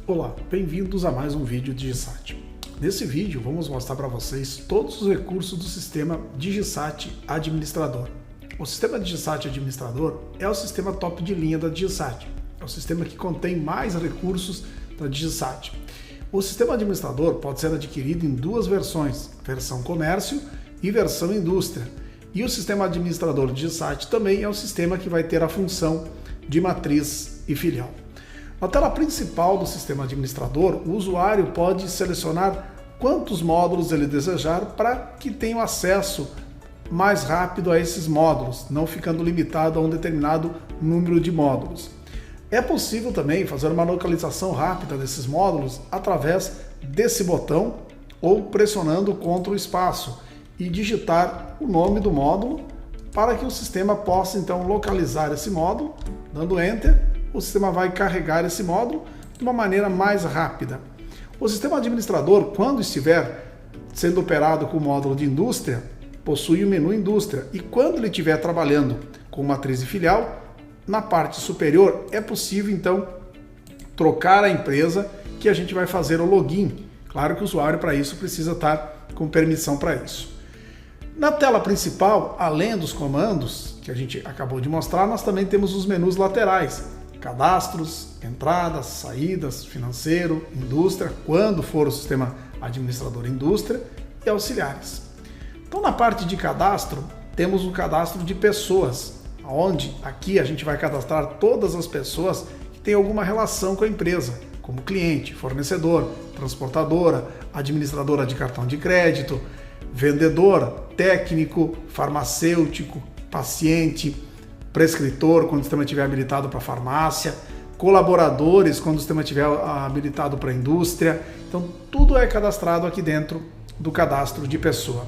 Olá, bem-vindos a mais um vídeo DigiSat. Nesse vídeo vamos mostrar para vocês todos os recursos do sistema DigiSat Administrador. O sistema DigiSat Administrador é o sistema top de linha da DigiSat. É o sistema que contém mais recursos da DigiSat. O sistema administrador pode ser adquirido em duas versões, versão comércio e versão indústria. E o sistema administrador DigiSat também é o sistema que vai ter a função de matriz e filial. Na tela principal do sistema administrador, o usuário pode selecionar quantos módulos ele desejar para que tenha acesso mais rápido a esses módulos, não ficando limitado a um determinado número de módulos. É possível também fazer uma localização rápida desses módulos através desse botão ou pressionando contra o espaço e digitar o nome do módulo para que o sistema possa então localizar esse módulo, dando Enter. O sistema vai carregar esse módulo de uma maneira mais rápida. O sistema administrador, quando estiver sendo operado com o módulo de indústria, possui o menu indústria, e quando ele estiver trabalhando com matriz e filial, na parte superior é possível então trocar a empresa que a gente vai fazer o login. Claro que o usuário para isso precisa estar com permissão para isso. Na tela principal, além dos comandos que a gente acabou de mostrar, nós também temos os menus laterais. Cadastros, entradas, saídas, financeiro, indústria, quando for o sistema administrador indústria, e auxiliares. Então na parte de cadastro, temos o cadastro de pessoas, onde aqui a gente vai cadastrar todas as pessoas que têm alguma relação com a empresa, como cliente, fornecedor, transportadora, administradora de cartão de crédito, vendedor, técnico, farmacêutico, paciente, prescritor, quando o sistema estiver habilitado para farmácia, colaboradores, quando o sistema estiver habilitado para indústria. Então, tudo é cadastrado aqui dentro do cadastro de pessoa.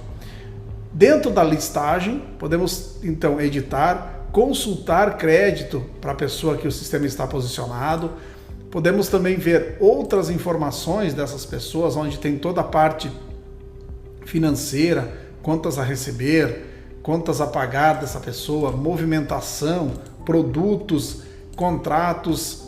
Dentro da listagem, podemos então editar, consultar crédito para a pessoa que o sistema está posicionado. Podemos também ver outras informações dessas pessoas, onde tem toda a parte financeira, contas a receber, contas a pagar dessa pessoa, movimentação, produtos, contratos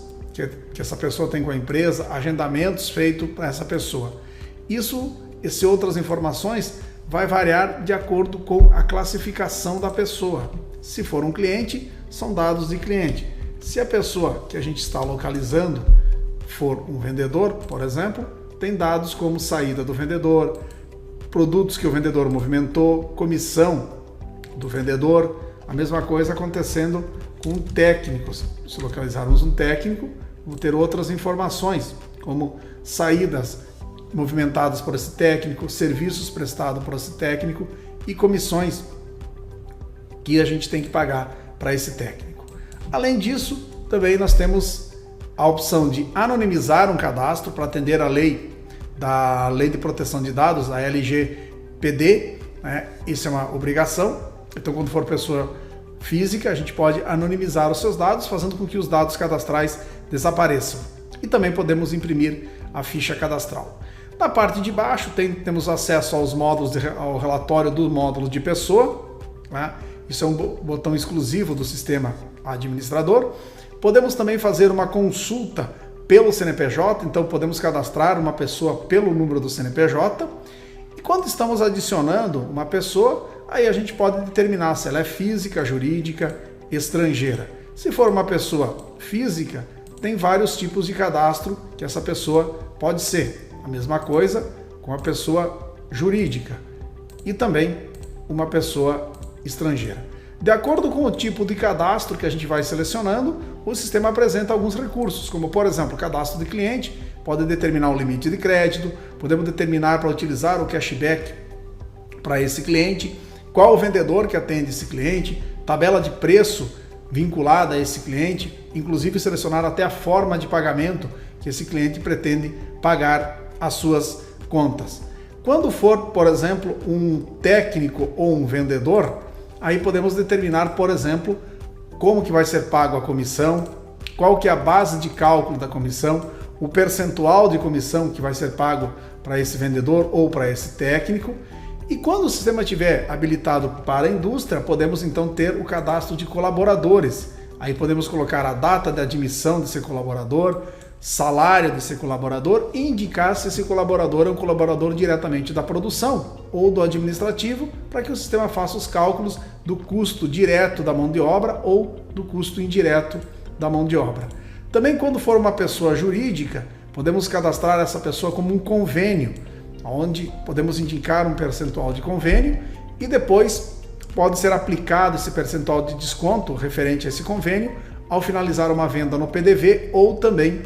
que essa pessoa tem com a empresa, agendamentos feitos para essa pessoa. Essas outras informações vai variar de acordo com a classificação da pessoa. Se for um cliente, são dados de cliente. Se a pessoa que a gente está localizando for um vendedor, por exemplo, tem dados como saída do vendedor, produtos que o vendedor movimentou, comissão do vendedor, a mesma coisa acontecendo com técnicos. Se localizarmos um técnico, vamos ter outras informações, como saídas movimentadas por esse técnico, serviços prestados por esse técnico e comissões que a gente tem que pagar para esse técnico. Além disso, também nós temos a opção de anonimizar um cadastro para atender a lei da Lei de Proteção de Dados, a LGPD, né? Isso é uma obrigação. Então, quando for pessoa física, a gente pode anonimizar os seus dados, fazendo com que os dados cadastrais desapareçam. E também podemos imprimir a ficha cadastral. Na parte de baixo temos acesso aos módulos, ao relatório do módulo de pessoa, né? Isso é um botão exclusivo do sistema administrador. Podemos também fazer uma consulta pelo CNPJ, então podemos cadastrar uma pessoa pelo número do CNPJ. E quando estamos adicionando uma pessoa, aí a gente pode determinar se ela é física, jurídica, estrangeira. Se for uma pessoa física, tem vários tipos de cadastro que essa pessoa pode ser. A mesma coisa com a pessoa jurídica e também uma pessoa estrangeira. De acordo com o tipo de cadastro que a gente vai selecionando, o sistema apresenta alguns recursos, como por exemplo, cadastro de cliente, pode determinar o limite de crédito, podemos determinar para utilizar o cashback para esse cliente, qual o vendedor que atende esse cliente, tabela de preço vinculada a esse cliente, inclusive selecionar até a forma de pagamento que esse cliente pretende pagar as suas contas. Quando for, por exemplo, um técnico ou um vendedor, aí podemos determinar, por exemplo, como que vai ser pago a comissão, qual que é a base de cálculo da comissão, o percentual de comissão que vai ser pago para esse vendedor ou para esse técnico. E quando o sistema estiver habilitado para a indústria, podemos então ter o cadastro de colaboradores. Aí podemos colocar a data de admissão desse colaborador, salário desse colaborador e indicar se esse colaborador é um colaborador diretamente da produção ou do administrativo, para que o sistema faça os cálculos do custo direto da mão de obra ou do custo indireto da mão de obra. Também, quando for uma pessoa jurídica, podemos cadastrar essa pessoa como um convênio, onde podemos indicar um percentual de convênio e depois pode ser aplicado esse percentual de desconto referente a esse convênio ao finalizar uma venda no PDV ou também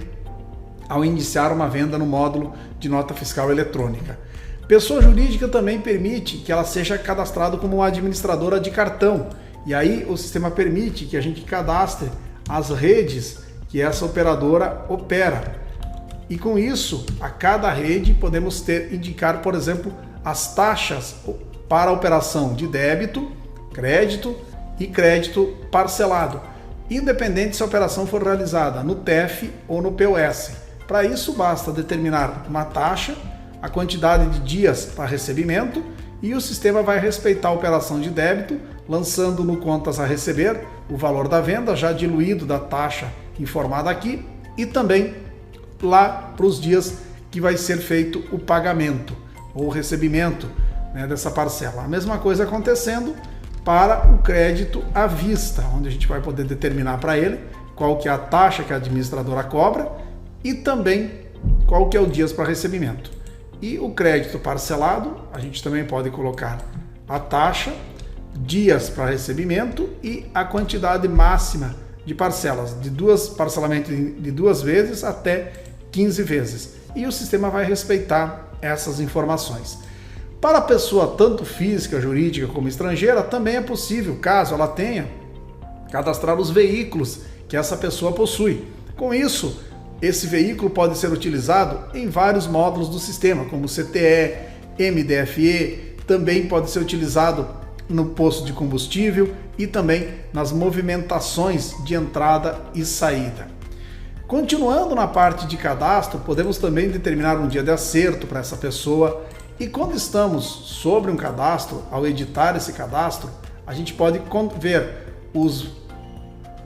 ao iniciar uma venda no módulo de nota fiscal eletrônica. Pessoa jurídica também permite que ela seja cadastrada como uma administradora de cartão, e aí o sistema permite que a gente cadastre as redes que essa operadora opera. E com isso, a cada rede podemos indicar, por exemplo, as taxas para a operação de débito, crédito e crédito parcelado, independente se a operação for realizada no TEF ou no POS. Para isso, basta determinar uma taxa, a quantidade de dias para recebimento e o sistema vai respeitar a operação de débito, lançando no contas a receber o valor da venda, já diluído da taxa informada aqui, e também lá para os dias que vai ser feito o pagamento ou o recebimento, né, dessa parcela. A mesma coisa acontecendo para o crédito à vista, onde a gente vai poder determinar para ele qual que é a taxa que a administradora cobra e também qual que é o dias para recebimento. E o crédito parcelado, a gente também pode colocar a taxa, dias para recebimento e a quantidade máxima de parcelas, parcelamento de 2 vezes até 15 vezes. E o sistema vai respeitar essas informações. Para a pessoa tanto física, jurídica como estrangeira, também é possível, caso ela tenha, cadastrar os veículos que essa pessoa possui. Com isso, esse veículo pode ser utilizado em vários módulos do sistema, como CTE, MDFE, também pode ser utilizado no posto de combustível e também nas movimentações de entrada e saída. Continuando na parte de cadastro, podemos também determinar um dia de acerto para essa pessoa. E quando estamos sobre um cadastro, ao editar esse cadastro, a gente pode ver os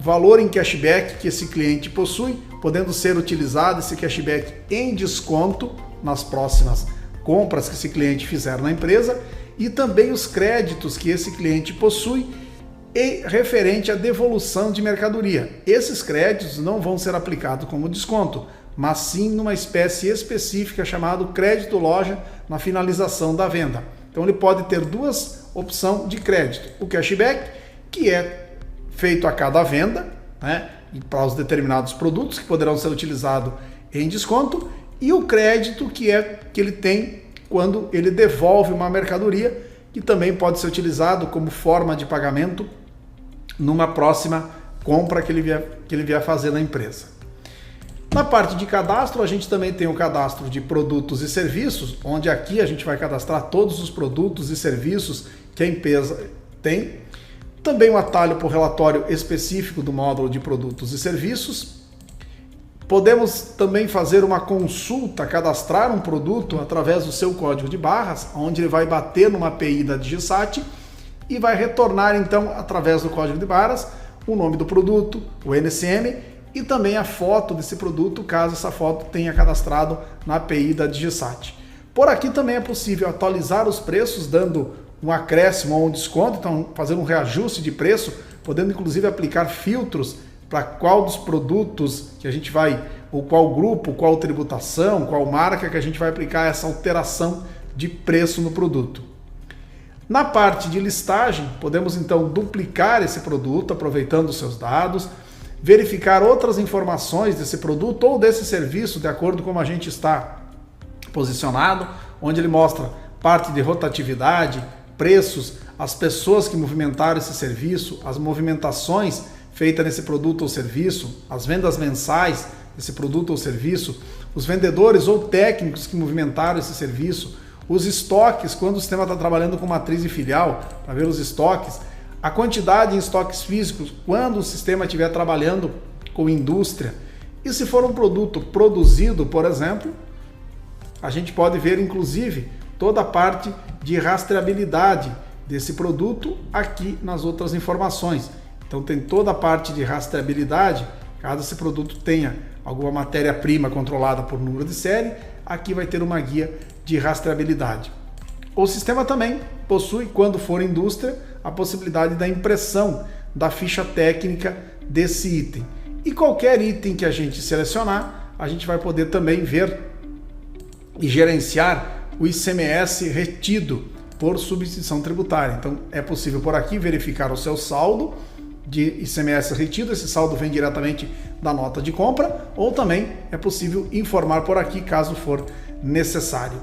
valor em cashback que esse cliente possui, podendo ser utilizado esse cashback em desconto nas próximas compras que esse cliente fizer na empresa, e também os créditos que esse cliente possui e referente à devolução de mercadoria. Esses créditos não vão ser aplicados como desconto, mas sim numa espécie específica chamado crédito loja na finalização da venda. Então ele pode ter 2 opções de crédito: o cashback, que é feito a cada venda, né, para os determinados produtos que poderão ser utilizados em desconto, e o crédito que ele tem quando ele devolve uma mercadoria, que também pode ser utilizado como forma de pagamento numa próxima compra que ele vier fazer na empresa. Na parte de cadastro, a gente também tem o cadastro de produtos e serviços, onde aqui a gente vai cadastrar todos os produtos e serviços que a empresa tem. Também um atalho para o relatório específico do módulo de produtos e serviços. Podemos também fazer uma consulta, cadastrar um produto através do seu código de barras, onde ele vai bater numa API da DigiSat e vai retornar então, através do código de barras, o nome do produto, o NCM e também a foto desse produto, caso essa foto tenha cadastrado na API da DigiSat. Por aqui também é possível atualizar os preços, dando um acréscimo ou um desconto, então fazer um reajuste de preço, podendo inclusive aplicar filtros para qual dos produtos que a gente vai, ou qual grupo, qual tributação, qual marca que a gente vai aplicar essa alteração de preço no produto. Na parte de listagem, podemos então duplicar esse produto, aproveitando os seus dados, verificar outras informações desse produto ou desse serviço, de acordo com como a gente está posicionado, onde ele mostra parte de rotatividade, preços, as pessoas que movimentaram esse serviço, as movimentações feitas nesse produto ou serviço, as vendas mensais desse produto ou serviço, os vendedores ou técnicos que movimentaram esse serviço, os estoques, quando o sistema está trabalhando com matriz e filial, para ver os estoques, a quantidade em estoques físicos, quando o sistema estiver trabalhando com indústria. E se for um produto produzido, por exemplo, a gente pode ver inclusive toda a parte de rastreabilidade desse produto aqui nas outras informações. Então tem toda a parte de rastreabilidade, caso esse produto tenha alguma matéria-prima controlada por número de série, aqui vai ter uma guia de rastreabilidade. O sistema também possui, quando for indústria, a possibilidade da impressão da ficha técnica desse item. E qualquer item que a gente selecionar, a gente vai poder também ver e gerenciar o ICMS retido por substituição tributária. Então é possível por aqui verificar o seu saldo de ICMS retido, esse saldo vem diretamente da nota de compra, ou também é possível informar por aqui caso for necessário.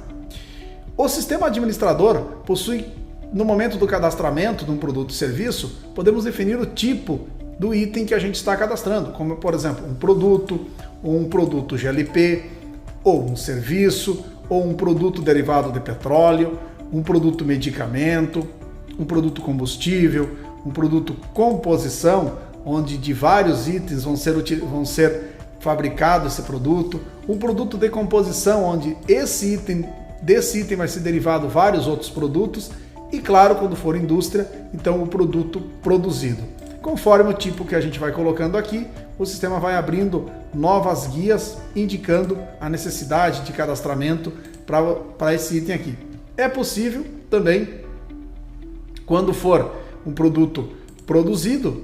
O sistema administrador possui, no momento do cadastramento de um produto ou serviço, podemos definir o tipo do item que a gente está cadastrando, como por exemplo um produto GLP, ou um serviço, ou um produto derivado de petróleo, um produto medicamento, um produto combustível, um produto composição, onde de vários itens vão ser fabricados esse produto, um produto de composição, onde desse item vai ser derivado vários outros produtos, e claro, quando for indústria, então o produto produzido. Conforme o tipo que a gente vai colocando aqui, o sistema vai abrindo novas guias indicando a necessidade de cadastramento para esse item aqui. É possível também, quando for um produto produzido,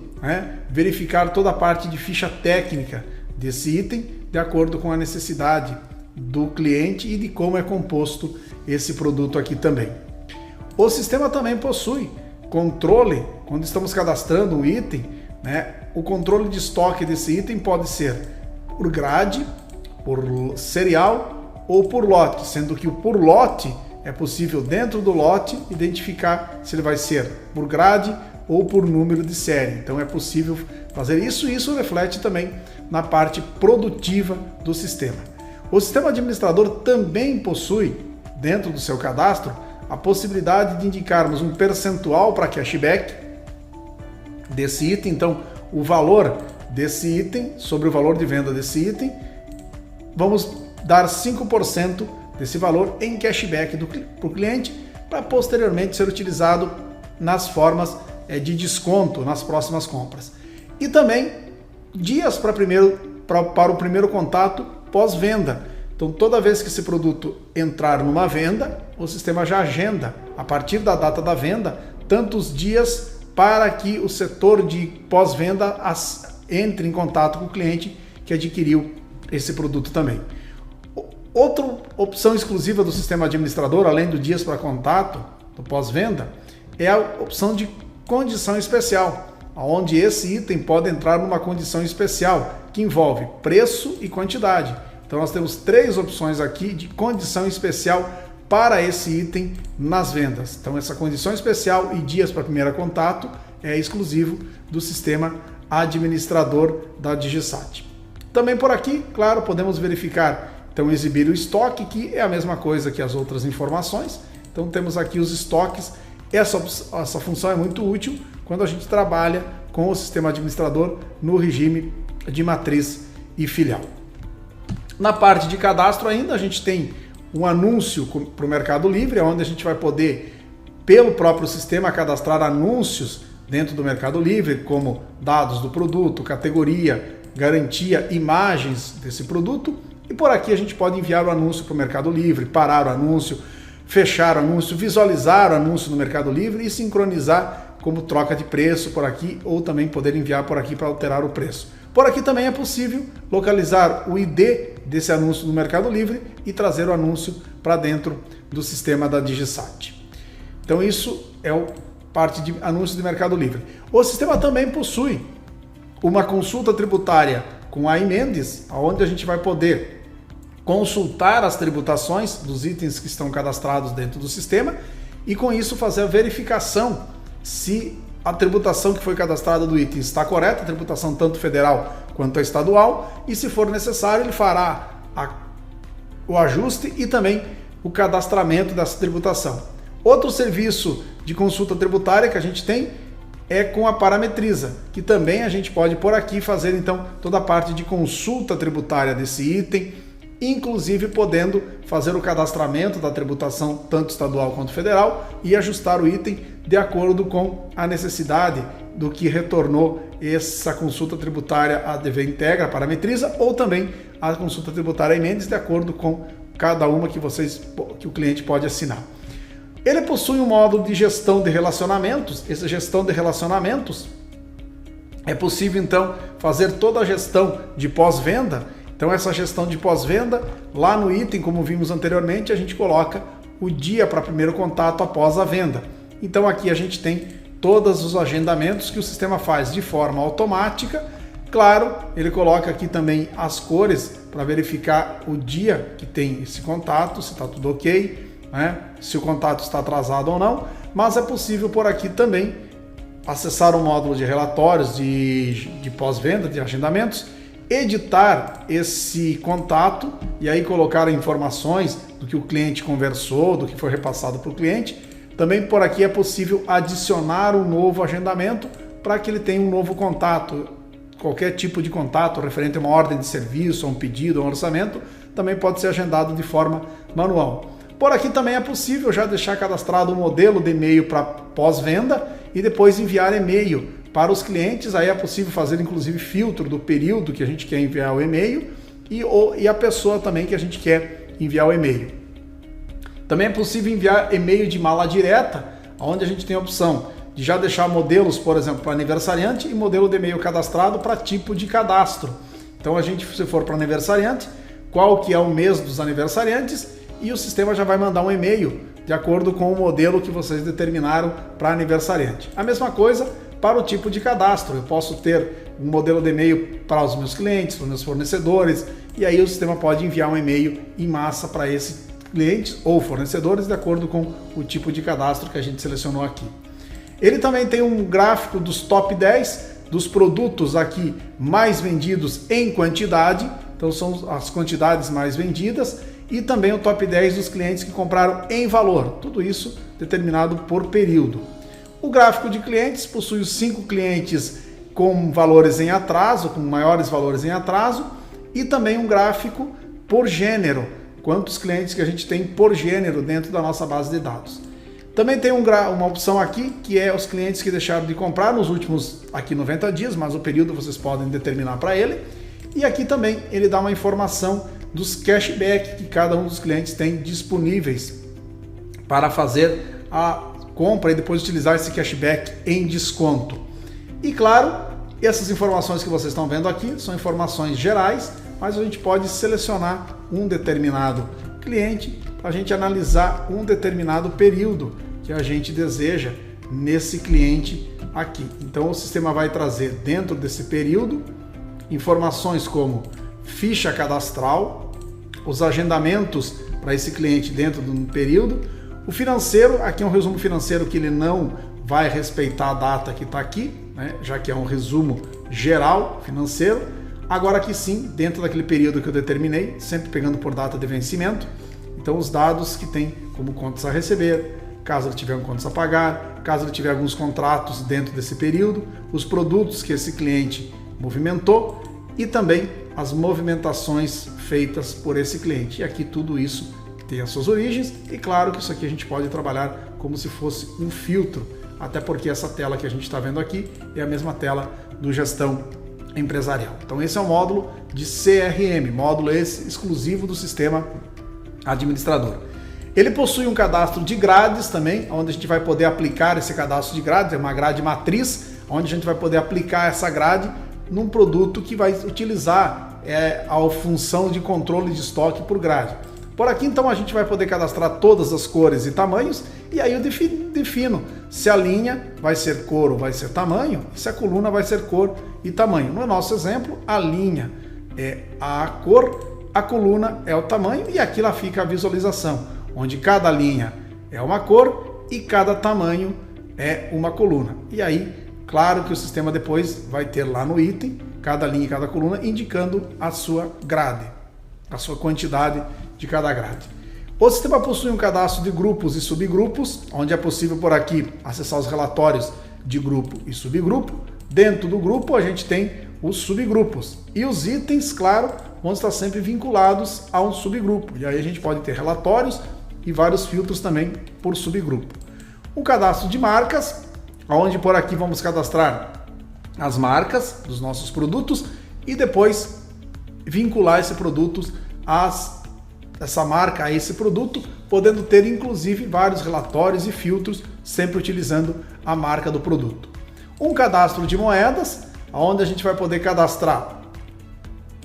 verificar toda a parte de ficha técnica desse item, de acordo com a necessidade do cliente e de como é composto esse produto aqui também. O sistema também possui controle, quando estamos cadastrando um item, o controle de estoque desse item pode ser por grade, por serial ou por lote, sendo que o por lote é possível dentro do lote identificar se ele vai ser por grade ou por número de série. Então é possível fazer isso, e isso reflete também na parte produtiva do sistema. O sistema administrador também possui, dentro do seu cadastro, a possibilidade de indicarmos um percentual para cashback desse item. Então, o valor desse item, sobre o valor de venda desse item, vamos dar 5% desse valor em cashback para o cliente, para posteriormente ser utilizado nas formas de desconto nas próximas compras. E também dias para o primeiro contato pós-venda. Então, toda vez que esse produto entrar numa venda, o sistema já agenda, a partir da data da venda, tantos dias para que o setor de pós-venda entre em contato com o cliente que adquiriu esse produto também. Outra opção exclusiva do sistema administrador, além do dias para contato, do pós-venda, é a opção de condição especial, onde esse item pode entrar numa condição especial, que envolve preço e quantidade. Então nós temos 3 opções aqui de condição especial para esse item nas vendas. Então essa condição especial e dias para primeiro contato é exclusivo do sistema administrador da DigiSat. Também por aqui, claro, podemos verificar, então exibir o estoque, que é a mesma coisa que as outras informações. Então temos aqui os estoques. Essa função é muito útil quando a gente trabalha com o sistema administrador no regime de matriz e filial. Na parte de cadastro ainda, a gente tem um anúncio para o Mercado Livre, onde a gente vai poder, pelo próprio sistema, cadastrar anúncios dentro do Mercado Livre, como dados do produto, categoria, garantia, imagens desse produto. E por aqui a gente pode enviar o anúncio para o Mercado Livre, parar o anúncio, fechar o anúncio, visualizar o anúncio no Mercado Livre e sincronizar como troca de preço por aqui, ou também poder enviar por aqui para alterar o preço. Por aqui também é possível localizar o ID desse anúncio no Mercado Livre e trazer o anúncio para dentro do sistema da DigiSat. Então isso é parte de anúncio do Mercado Livre. O sistema também possui uma consulta tributária com a emendes, onde a gente vai poder consultar as tributações dos itens que estão cadastrados dentro do sistema e com isso fazer a verificação se a tributação que foi cadastrada do item está correta, a tributação tanto federal quanto a estadual, e se for necessário ele fará o ajuste e também o cadastramento dessa tributação. Outro serviço de consulta tributária que a gente tem é com a Parametriza, que também a gente pode por aqui fazer então toda a parte de consulta tributária desse item, inclusive podendo fazer o cadastramento da tributação tanto estadual quanto federal e ajustar o item de acordo com a necessidade do que retornou essa consulta tributária ADV Integra, Parametriza, ou também a consulta tributária Emendes, de acordo com cada uma que o cliente pode assinar. Ele possui um módulo de gestão de relacionamentos. Essa gestão de relacionamentos é possível então fazer toda a gestão de pós-venda. Então essa gestão de pós-venda, lá no item, como vimos anteriormente, a gente coloca o dia para primeiro contato após a venda. Então aqui a gente tem todos os agendamentos que o sistema faz de forma automática. Claro, ele coloca aqui também as cores para verificar o dia que tem esse contato, se está tudo ok, né? Se o contato está atrasado ou não, mas é possível por aqui também acessar o módulo de relatórios de pós-venda, de agendamentos, editar esse contato e aí colocar informações do que o cliente conversou, do que foi repassado para o cliente. Também por aqui é possível adicionar um novo agendamento para que ele tenha um novo contato. Qualquer tipo de contato referente a uma ordem de serviço, a um pedido, a um orçamento, também pode ser agendado de forma manual. Por aqui também é possível já deixar cadastrado um modelo de e-mail para pós-venda e depois enviar e-mail para os clientes. Aí é possível fazer inclusive filtro do período que a gente quer enviar o e-mail e a pessoa também que a gente quer enviar o e-mail. Também é possível enviar e-mail de mala direta, onde a gente tem a opção de já deixar modelos, por exemplo, para aniversariante e modelo de e-mail cadastrado para tipo de cadastro. Então a gente, se for para aniversariante, qual que é o mês dos aniversariantes, e o sistema já vai mandar um e-mail de acordo com o modelo que vocês determinaram para aniversariante. A mesma coisa para o tipo de cadastro. Eu posso ter um modelo de e-mail para os meus clientes, para os meus fornecedores, e aí o sistema pode enviar um e-mail em massa para esses clientes ou fornecedores de acordo com o tipo de cadastro que a gente selecionou aqui. Ele também tem um gráfico dos top 10 dos produtos aqui mais vendidos em quantidade, então são as quantidades mais vendidas, e também o top 10 dos clientes que compraram em valor, tudo isso determinado por período. O gráfico de clientes possui os 5 clientes com valores em atraso, com maiores valores em atraso, e também um gráfico por gênero, quantos clientes que a gente tem por gênero dentro da nossa base de dados. Também tem uma opção aqui, que é os clientes que deixaram de comprar nos últimos 90 dias, mas o período vocês podem determinar para ele. E aqui também ele dá uma informação dos cashback que cada um dos clientes tem disponíveis para fazer a compra e depois utilizar esse cashback em desconto. E claro, essas informações que vocês estão vendo aqui são informações gerais, mas a gente pode selecionar um determinado cliente para a gente analisar um determinado período que a gente deseja nesse cliente aqui. Então o sistema vai trazer dentro desse período informações como ficha cadastral, os agendamentos para esse cliente dentro do período. O financeiro, aqui é um resumo financeiro que ele não vai respeitar a data que está aqui, né, já que é um resumo geral financeiro. Agora aqui sim, dentro daquele período que eu determinei, sempre pegando por data de vencimento, então os dados que tem como contas a receber, caso ele tiver contas a pagar, caso ele tiver alguns contratos dentro desse período, os produtos que esse cliente movimentou e também as movimentações feitas por esse cliente. E aqui tudo isso tem as suas origens e claro que isso aqui a gente pode trabalhar como se fosse um filtro, até porque essa tela que a gente está vendo aqui é a mesma tela do gestão empresarial. Então esse é o módulo de CRM, módulo esse exclusivo do sistema administrador. Ele possui um cadastro de grades também, onde a gente vai poder aplicar esse cadastro de grades, é uma grade matriz, onde a gente vai poder aplicar essa grade num produto que vai utilizar a função de controle de estoque por grade. Por aqui então a gente vai poder cadastrar todas as cores e tamanhos, e aí eu defino se a linha vai ser cor ou vai ser tamanho, e se a coluna vai ser cor e tamanho. No nosso exemplo, a linha é a cor, a coluna é o tamanho, e aqui lá fica a visualização, onde cada linha é uma cor e cada tamanho é uma coluna. E aí, claro que o sistema depois vai ter lá no item, cada linha e cada coluna, indicando a sua grade, a sua quantidade de cada grade. O sistema possui um cadastro de grupos e subgrupos, onde é possível por aqui acessar os relatórios de grupo e subgrupo. Dentro do grupo a gente tem os subgrupos e os itens, claro, vão estar sempre vinculados a um subgrupo. E aí a gente pode ter relatórios e vários filtros também por subgrupo. O cadastro de marcas, onde por aqui vamos cadastrar as marcas dos nossos produtos e depois vincular esse produto essa marca a esse produto, podendo ter inclusive vários relatórios e filtros, sempre utilizando a marca do produto. Um cadastro de moedas, onde a gente vai poder cadastrar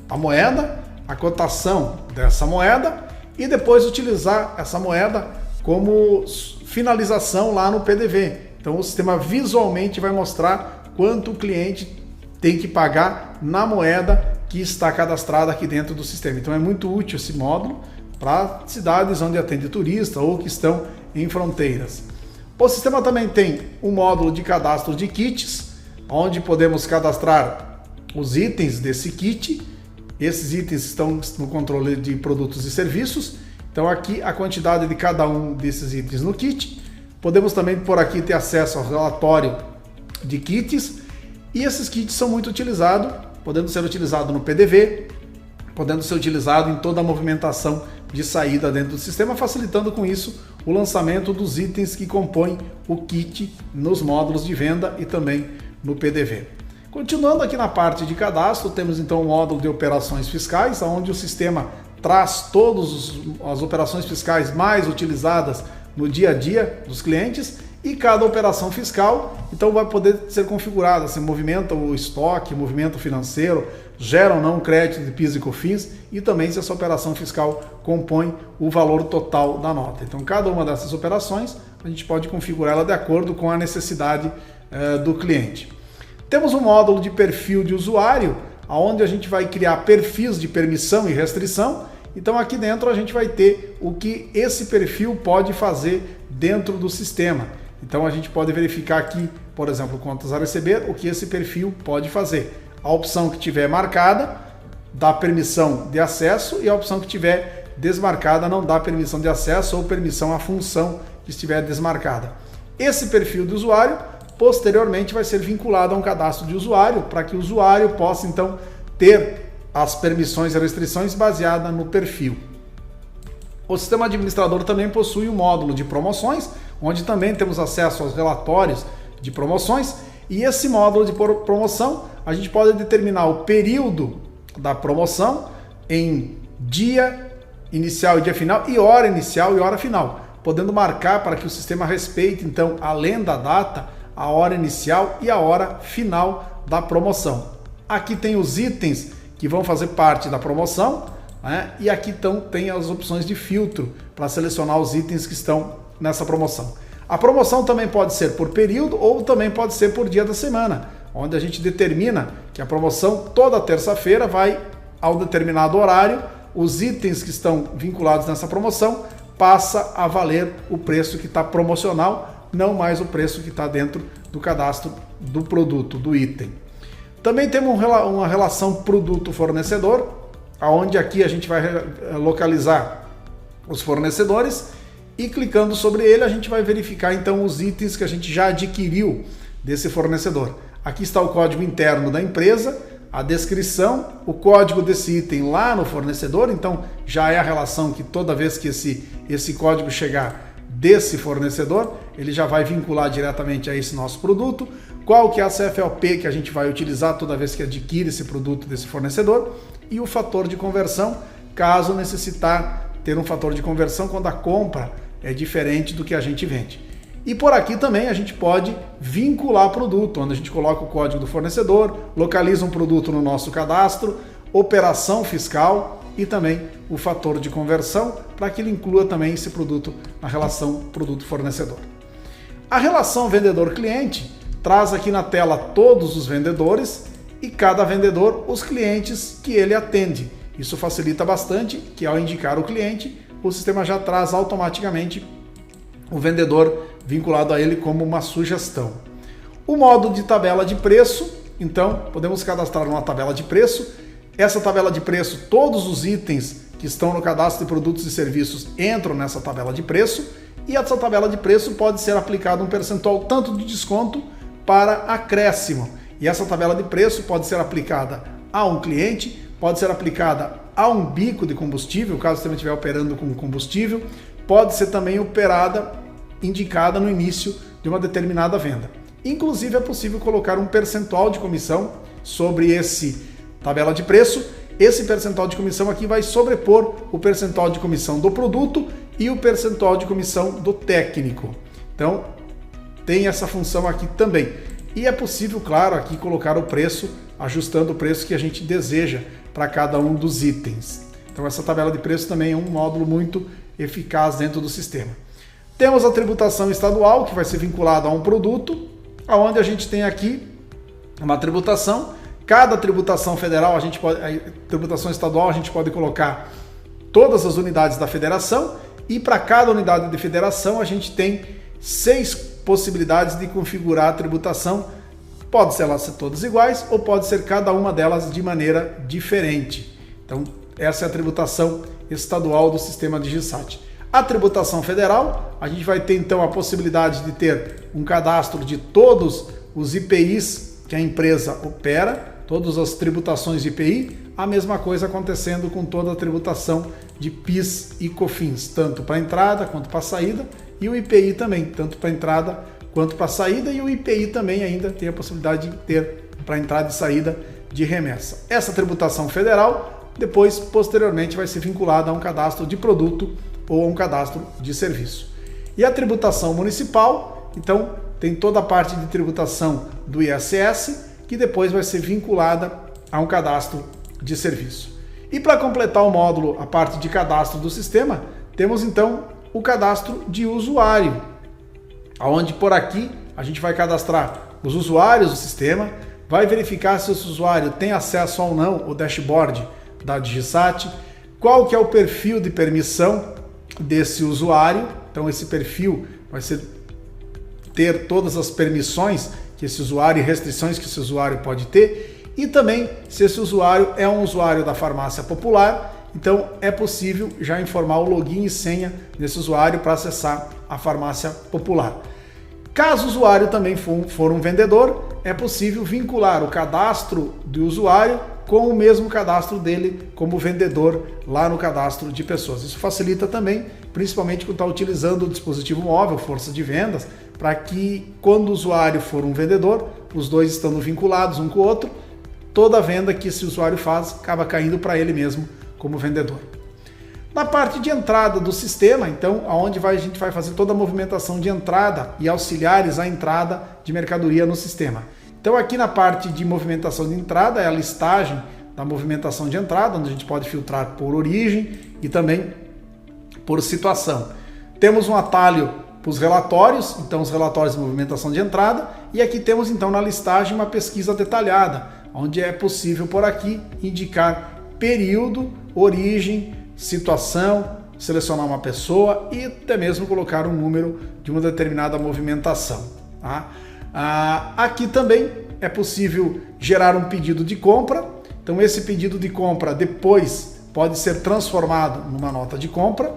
a moeda, a cotação dessa moeda e depois utilizar essa moeda como finalização lá no PDV. Então o sistema visualmente vai mostrar quanto o cliente tem que pagar na moeda que está cadastrada aqui dentro do sistema. Então é muito útil esse módulo para cidades onde atende turista ou que estão em fronteiras. O sistema também tem um módulo de cadastro de kits, onde podemos cadastrar os itens desse kit. Esses itens estão no controle de produtos e serviços. Então aqui a quantidade de cada um desses itens no kit. Podemos também por aqui ter acesso ao relatório de kits. E esses kits são muito utilizados, podendo ser utilizados no PDV, podendo ser utilizado em toda a movimentação de saída dentro do sistema, facilitando com isso o lançamento dos itens que compõem o kit nos módulos de venda e também no PDV. Continuando aqui na parte de cadastro, temos então o módulo de operações fiscais, onde o sistema traz todas as operações fiscais mais utilizadas no dia a dia dos clientes e cada operação fiscal, então vai poder ser configurada, se movimenta o estoque, movimento financeiro, gera ou não crédito de PIS e COFINS e também se essa operação fiscal compõe o valor total da nota. Então cada uma dessas operações a gente pode configurá-la de acordo com a necessidade do cliente. Temos um módulo de perfil de usuário, onde a gente vai criar perfis de permissão e restrição. Então aqui dentro a gente vai ter o que esse perfil pode fazer dentro do sistema. Então a gente pode verificar aqui, por exemplo, contas a receber, o que esse perfil pode fazer. A opção que tiver marcada dá permissão de acesso e a opção que tiver desmarcada não dá permissão de acesso ou permissão à função que estiver desmarcada. Esse perfil do usuário posteriormente vai ser vinculado a um cadastro de usuário para que o usuário possa então ter as permissões e restrições baseadas no perfil. O sistema administrador também possui um módulo de promoções, onde também temos acesso aos relatórios de promoções, e esse módulo de promoção a gente pode determinar o período da promoção em dia inicial e dia final e hora inicial e hora final, podendo marcar para que o sistema respeite então, além da data, a hora inicial e a hora final da promoção. Aqui tem os itens que vão fazer parte da promoção, né? E aqui então tem as opções de filtro para selecionar os itens que estão nessa promoção. A promoção também pode ser por período ou também pode ser por dia da semana, onde a gente determina que a promoção toda terça-feira vai ao determinado horário, os itens que estão vinculados nessa promoção passa a valer o preço que está promocional, não mais o preço que está dentro do cadastro do produto, do item. Também temos uma relação produto-fornecedor, onde aqui a gente vai localizar os fornecedores e clicando sobre ele a gente vai verificar então os itens que a gente já adquiriu desse fornecedor. Aqui está o código interno da empresa, a descrição, o código desse item lá no fornecedor, então já é a relação que toda vez que esse código chegar desse fornecedor, ele já vai vincular diretamente a esse nosso produto, qual que é a CFOP que a gente vai utilizar toda vez que adquire esse produto desse fornecedor e o fator de conversão, caso necessitar ter um fator de conversão quando a compra é diferente do que a gente vende. E por aqui também a gente pode vincular produto, onde a gente coloca o código do fornecedor, localiza um produto no nosso cadastro, operação fiscal e também o fator de conversão, para que ele inclua também esse produto na relação produto-fornecedor. A relação vendedor-cliente traz aqui na tela todos os vendedores e cada vendedor os clientes que ele atende. Isso facilita bastante, que ao indicar o cliente, o sistema já traz automaticamente o vendedor vinculado a ele como uma sugestão. O modo de tabela de preço, então podemos cadastrar uma tabela de preço. Essa tabela de preço, todos os itens que estão no cadastro de produtos e serviços entram nessa tabela de preço e essa tabela de preço pode ser aplicado um percentual tanto de desconto para acréscimo. E essa tabela de preço pode ser aplicada a um cliente pode ser aplicada a um bico de combustível, caso o sistema estiver operando com combustível, pode ser também indicada no início de uma determinada venda. Inclusive é possível colocar um percentual de comissão sobre esse tabela de preço. Esse percentual de comissão aqui vai sobrepor o percentual de comissão do produto e o percentual de comissão do técnico. Então tem essa função aqui também. E é possível, claro, aqui colocar o preço, ajustando o preço que a gente deseja para cada um dos itens. Então essa tabela de preço também é um módulo muito eficaz dentro do sistema. Temos a tributação estadual, que vai ser vinculada a um produto, onde a gente tem aqui uma tributação. Cada tributação federal, a tributação estadual, a gente pode colocar todas as unidades da federação, e para cada unidade de federação a gente tem 6 possibilidades de configurar a tributação. Pode ser elas ser todas iguais ou pode ser cada uma delas de maneira diferente. Então essa é a tributação estadual do sistema DigiSat. A tributação federal, a gente vai ter então a possibilidade de ter um cadastro de todos os IPIs que a empresa opera, todas as tributações de IPI, a mesma coisa acontecendo com toda a tributação de PIS e COFINS, tanto para entrada quanto para saída, e o IPI também, tanto para entrada quanto para saída, e o IPI também ainda tem a possibilidade de ter para entrada e saída de remessa. Essa tributação federal, depois, posteriormente, vai ser vinculada a um cadastro de produto ou a um cadastro de serviço. E a tributação municipal, então, tem toda a parte de tributação do ISS, que depois vai ser vinculada a um cadastro de serviço. E para completar o módulo, a parte de cadastro do sistema, temos então o cadastro de usuário, onde por aqui a gente vai cadastrar os usuários do sistema, vai verificar se esse usuário tem acesso ou não ao dashboard da DigiSat, qual que é o perfil de permissão desse usuário. Então esse perfil vai ter todas as permissões que esse usuário e restrições que esse usuário pode ter, e também se esse usuário é um usuário da farmácia popular, então é possível já informar o login e senha desse usuário para acessar a farmácia popular. Caso o usuário também for um vendedor, é possível vincular o cadastro do usuário com o mesmo cadastro dele como vendedor lá no cadastro de pessoas. Isso facilita também, principalmente quando está utilizando o dispositivo móvel, força de vendas, para que quando o usuário for um vendedor, os dois estando vinculados um com o outro, toda a venda que esse usuário faz acaba caindo para ele mesmo como vendedor. Na parte de entrada do sistema, então, aonde a gente vai fazer toda a movimentação de entrada e auxiliares à entrada de mercadoria no sistema. Então aqui na parte de movimentação de entrada é a listagem da movimentação de entrada, onde a gente pode filtrar por origem e também por situação. Temos um atalho para os relatórios, então os relatórios de movimentação de entrada, e aqui temos então na listagem uma pesquisa detalhada, onde é possível por aqui indicar período, origem, situação, selecionar uma pessoa e até mesmo colocar um número de uma determinada movimentação. Tá? Aqui também é possível gerar um pedido de compra, então esse pedido de compra depois pode ser transformado numa nota de compra.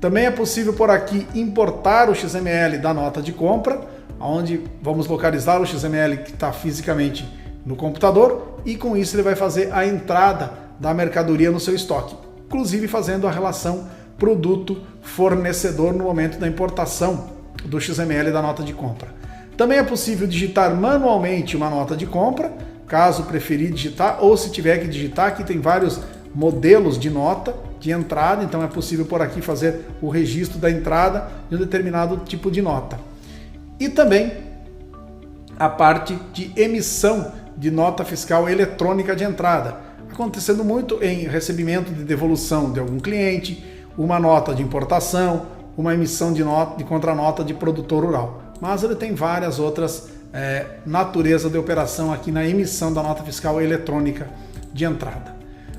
Também é possível por aqui importar o XML da nota de compra, onde vamos localizar o XML que está fisicamente no computador, e com isso ele vai fazer a entrada da mercadoria no seu estoque, inclusive fazendo a relação produto-fornecedor no momento da importação do XML da nota de compra. Também é possível digitar manualmente uma nota de compra, caso preferir digitar, ou se tiver que digitar, aqui tem vários modelos de nota de entrada, então é possível por aqui fazer o registro da entrada de um determinado tipo de nota. E também a parte de emissão de nota fiscal eletrônica de entrada, acontecendo muito em recebimento de devolução de algum cliente, uma nota de importação, uma emissão de contranota de produtor rural. Mas ele tem várias outras naturezas de operação aqui na emissão da nota fiscal eletrônica de entrada.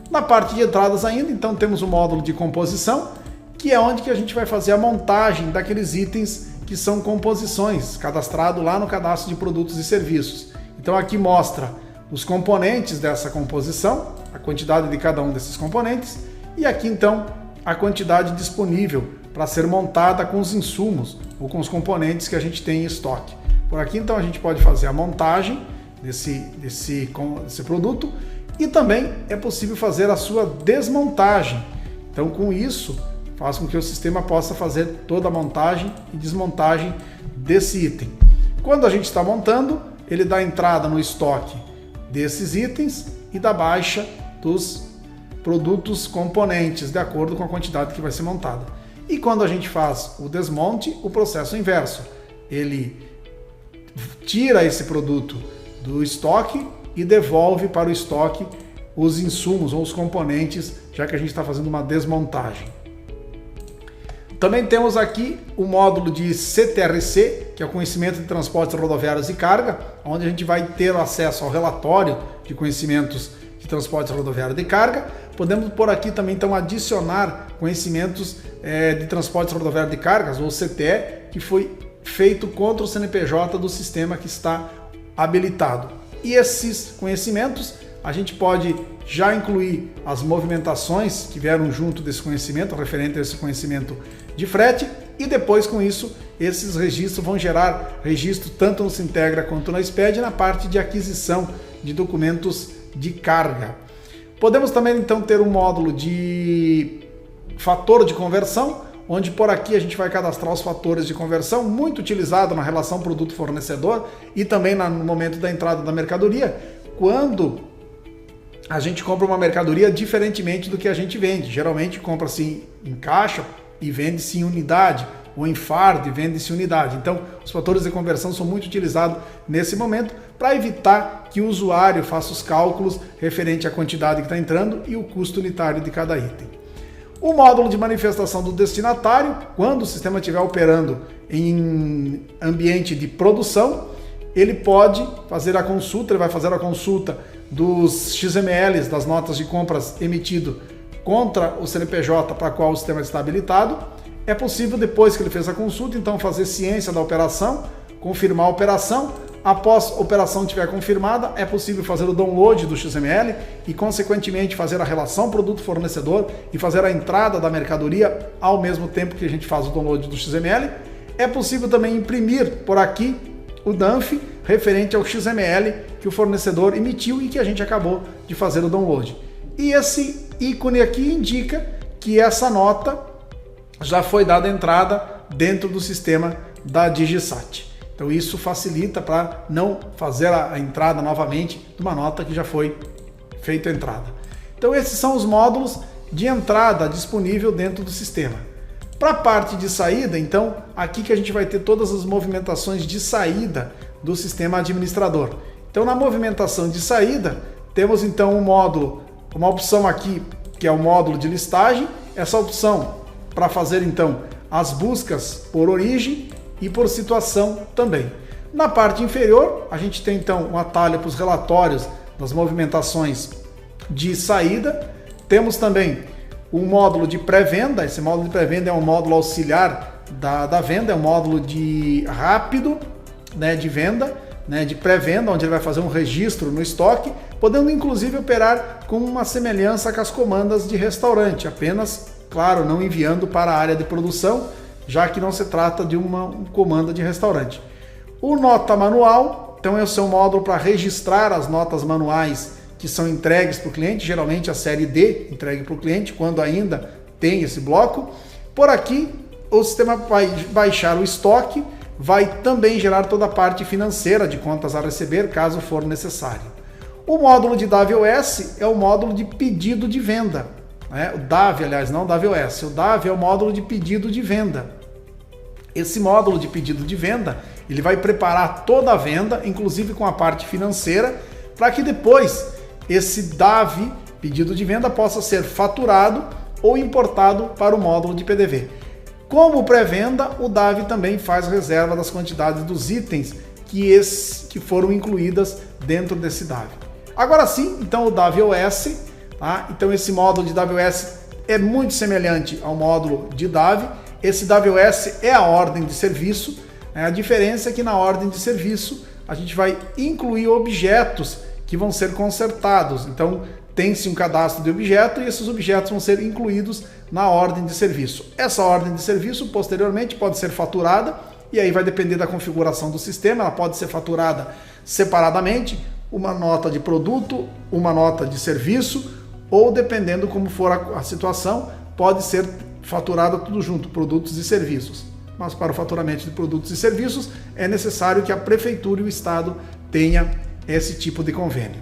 Na parte de entradas ainda, então temos o módulo de composição, que é onde que a gente vai fazer a montagem daqueles itens que são composições, cadastrado lá no cadastro de produtos e serviços. Então aqui mostra os componentes dessa composição, a quantidade de cada um desses componentes, e aqui então a quantidade disponível para ser montada com os insumos ou com os componentes que a gente tem em estoque. Por aqui então a gente pode fazer a montagem desse produto, E também é possível fazer a sua desmontagem. Então, com isso, faz com que o sistema possa fazer toda a montagem e desmontagem desse item. Quando a gente está montando, ele dá entrada no estoque desses itens e dá baixa dos produtos componentes, de acordo com a quantidade que vai ser montada. E quando a gente faz o desmonte, o processo é inverso. Ele tira esse produto do estoque e devolve para o estoque os insumos ou os componentes, já que a gente está fazendo uma desmontagem. Também temos aqui o módulo de CTRC, que é o Conhecimento de Transportes Rodoviários e Carga, onde a gente vai ter acesso ao relatório de conhecimentos de transportes rodoviários e carga. Podemos por aqui também então adicionar conhecimentos de transportes rodoviários de cargas, ou CTE, que foi feito contra o CNPJ do sistema que está habilitado. E esses conhecimentos a gente pode já incluir as movimentações que vieram junto desse conhecimento, referente a esse conhecimento de frete, e depois com isso esses registros vão gerar registro tanto no Sintegra quanto na SPED na parte de aquisição de documentos de carga. Podemos também então ter um módulo de fator de conversão, onde por aqui a gente vai cadastrar os fatores de conversão, muito utilizado na relação produto-fornecedor e também no momento da entrada da mercadoria, quando a gente compra uma mercadoria diferentemente do que a gente vende. Geralmente compra-se em caixa e vende-se em unidade, ou em fardo e vende-se em unidade. Então, os fatores de conversão são muito utilizados nesse momento para evitar que o usuário faça os cálculos referente à quantidade que está entrando e o custo unitário de cada item. O módulo de manifestação do destinatário, quando o sistema estiver operando em ambiente de produção, ele pode fazer a consulta, ele vai fazer a consulta dos XMLs das notas de compras emitido contra o CNPJ para qual o sistema está habilitado. É possível, depois que ele fez a consulta, então fazer ciência da operação, confirmar a operação. Após a operação estiver confirmada, é possível fazer o download do XML e, consequentemente, fazer a relação produto-fornecedor e fazer a entrada da mercadoria ao mesmo tempo que a gente faz o download do XML. É possível também imprimir por aqui o DANF referente ao XML que o fornecedor emitiu e que a gente acabou de fazer o download. E esse ícone aqui indica que essa nota já foi dada entrada dentro do sistema da DigiSat. Então isso facilita para não fazer a entrada novamente de uma nota que já foi feita a entrada. Então esses são os módulos de entrada disponível dentro do sistema. Para a parte de saída, então, aqui que a gente vai ter todas as movimentações de saída do sistema administrador. Então na movimentação de saída, temos então um módulo, uma opção aqui que é o módulo de listagem. Essa opção para fazer então as buscas por origem e por situação também. Na parte inferior, a gente tem então um atalho para os relatórios das movimentações de saída. Temos também o módulo de pré-venda. Esse módulo de pré-venda é um módulo auxiliar da venda, é um módulo de rápido, né, de venda, né, de pré-venda, onde ele vai fazer um registro no estoque, podendo inclusive operar com uma semelhança com as comandas de restaurante, apenas, claro, não enviando para a área de produção, já que não se trata de uma comanda de restaurante. O nota manual, então é o seu módulo para registrar as notas manuais que são entregues para o cliente, geralmente a série D entregue para o cliente, quando ainda tem esse bloco. Por aqui, o sistema vai baixar o estoque, vai também gerar toda a parte financeira de contas a receber, caso for necessário. O módulo de DAV-OS é o módulo de pedido de venda. O DAV, aliás, não o DAV-OS. O DAV é o módulo de pedido de venda. Esse módulo de pedido de venda, ele vai preparar toda a venda, inclusive com a parte financeira, para que depois esse DAV, pedido de venda, possa ser faturado ou importado para o módulo de PDV. Como pré-venda, o DAV também faz reserva das quantidades dos itens que foram incluídas dentro desse DAV. Agora sim, então o DAV-OS, tá? Então esse módulo de DAV-OS é muito semelhante ao módulo de DAV. Esse DAV-OS é a ordem de serviço, né? A diferença é que na ordem de serviço a gente vai incluir objetos que vão ser consertados. Então tem-se um cadastro de objeto e esses objetos vão ser incluídos na ordem de serviço. Essa ordem de serviço posteriormente pode ser faturada e aí vai depender da configuração do sistema. Ela pode ser faturada separadamente uma nota de produto, uma nota de serviço, ou dependendo como for a situação, pode ser faturada tudo junto, produtos e serviços. Mas para o faturamento de produtos e serviços é necessário que a Prefeitura e o Estado tenha esse tipo de convênio.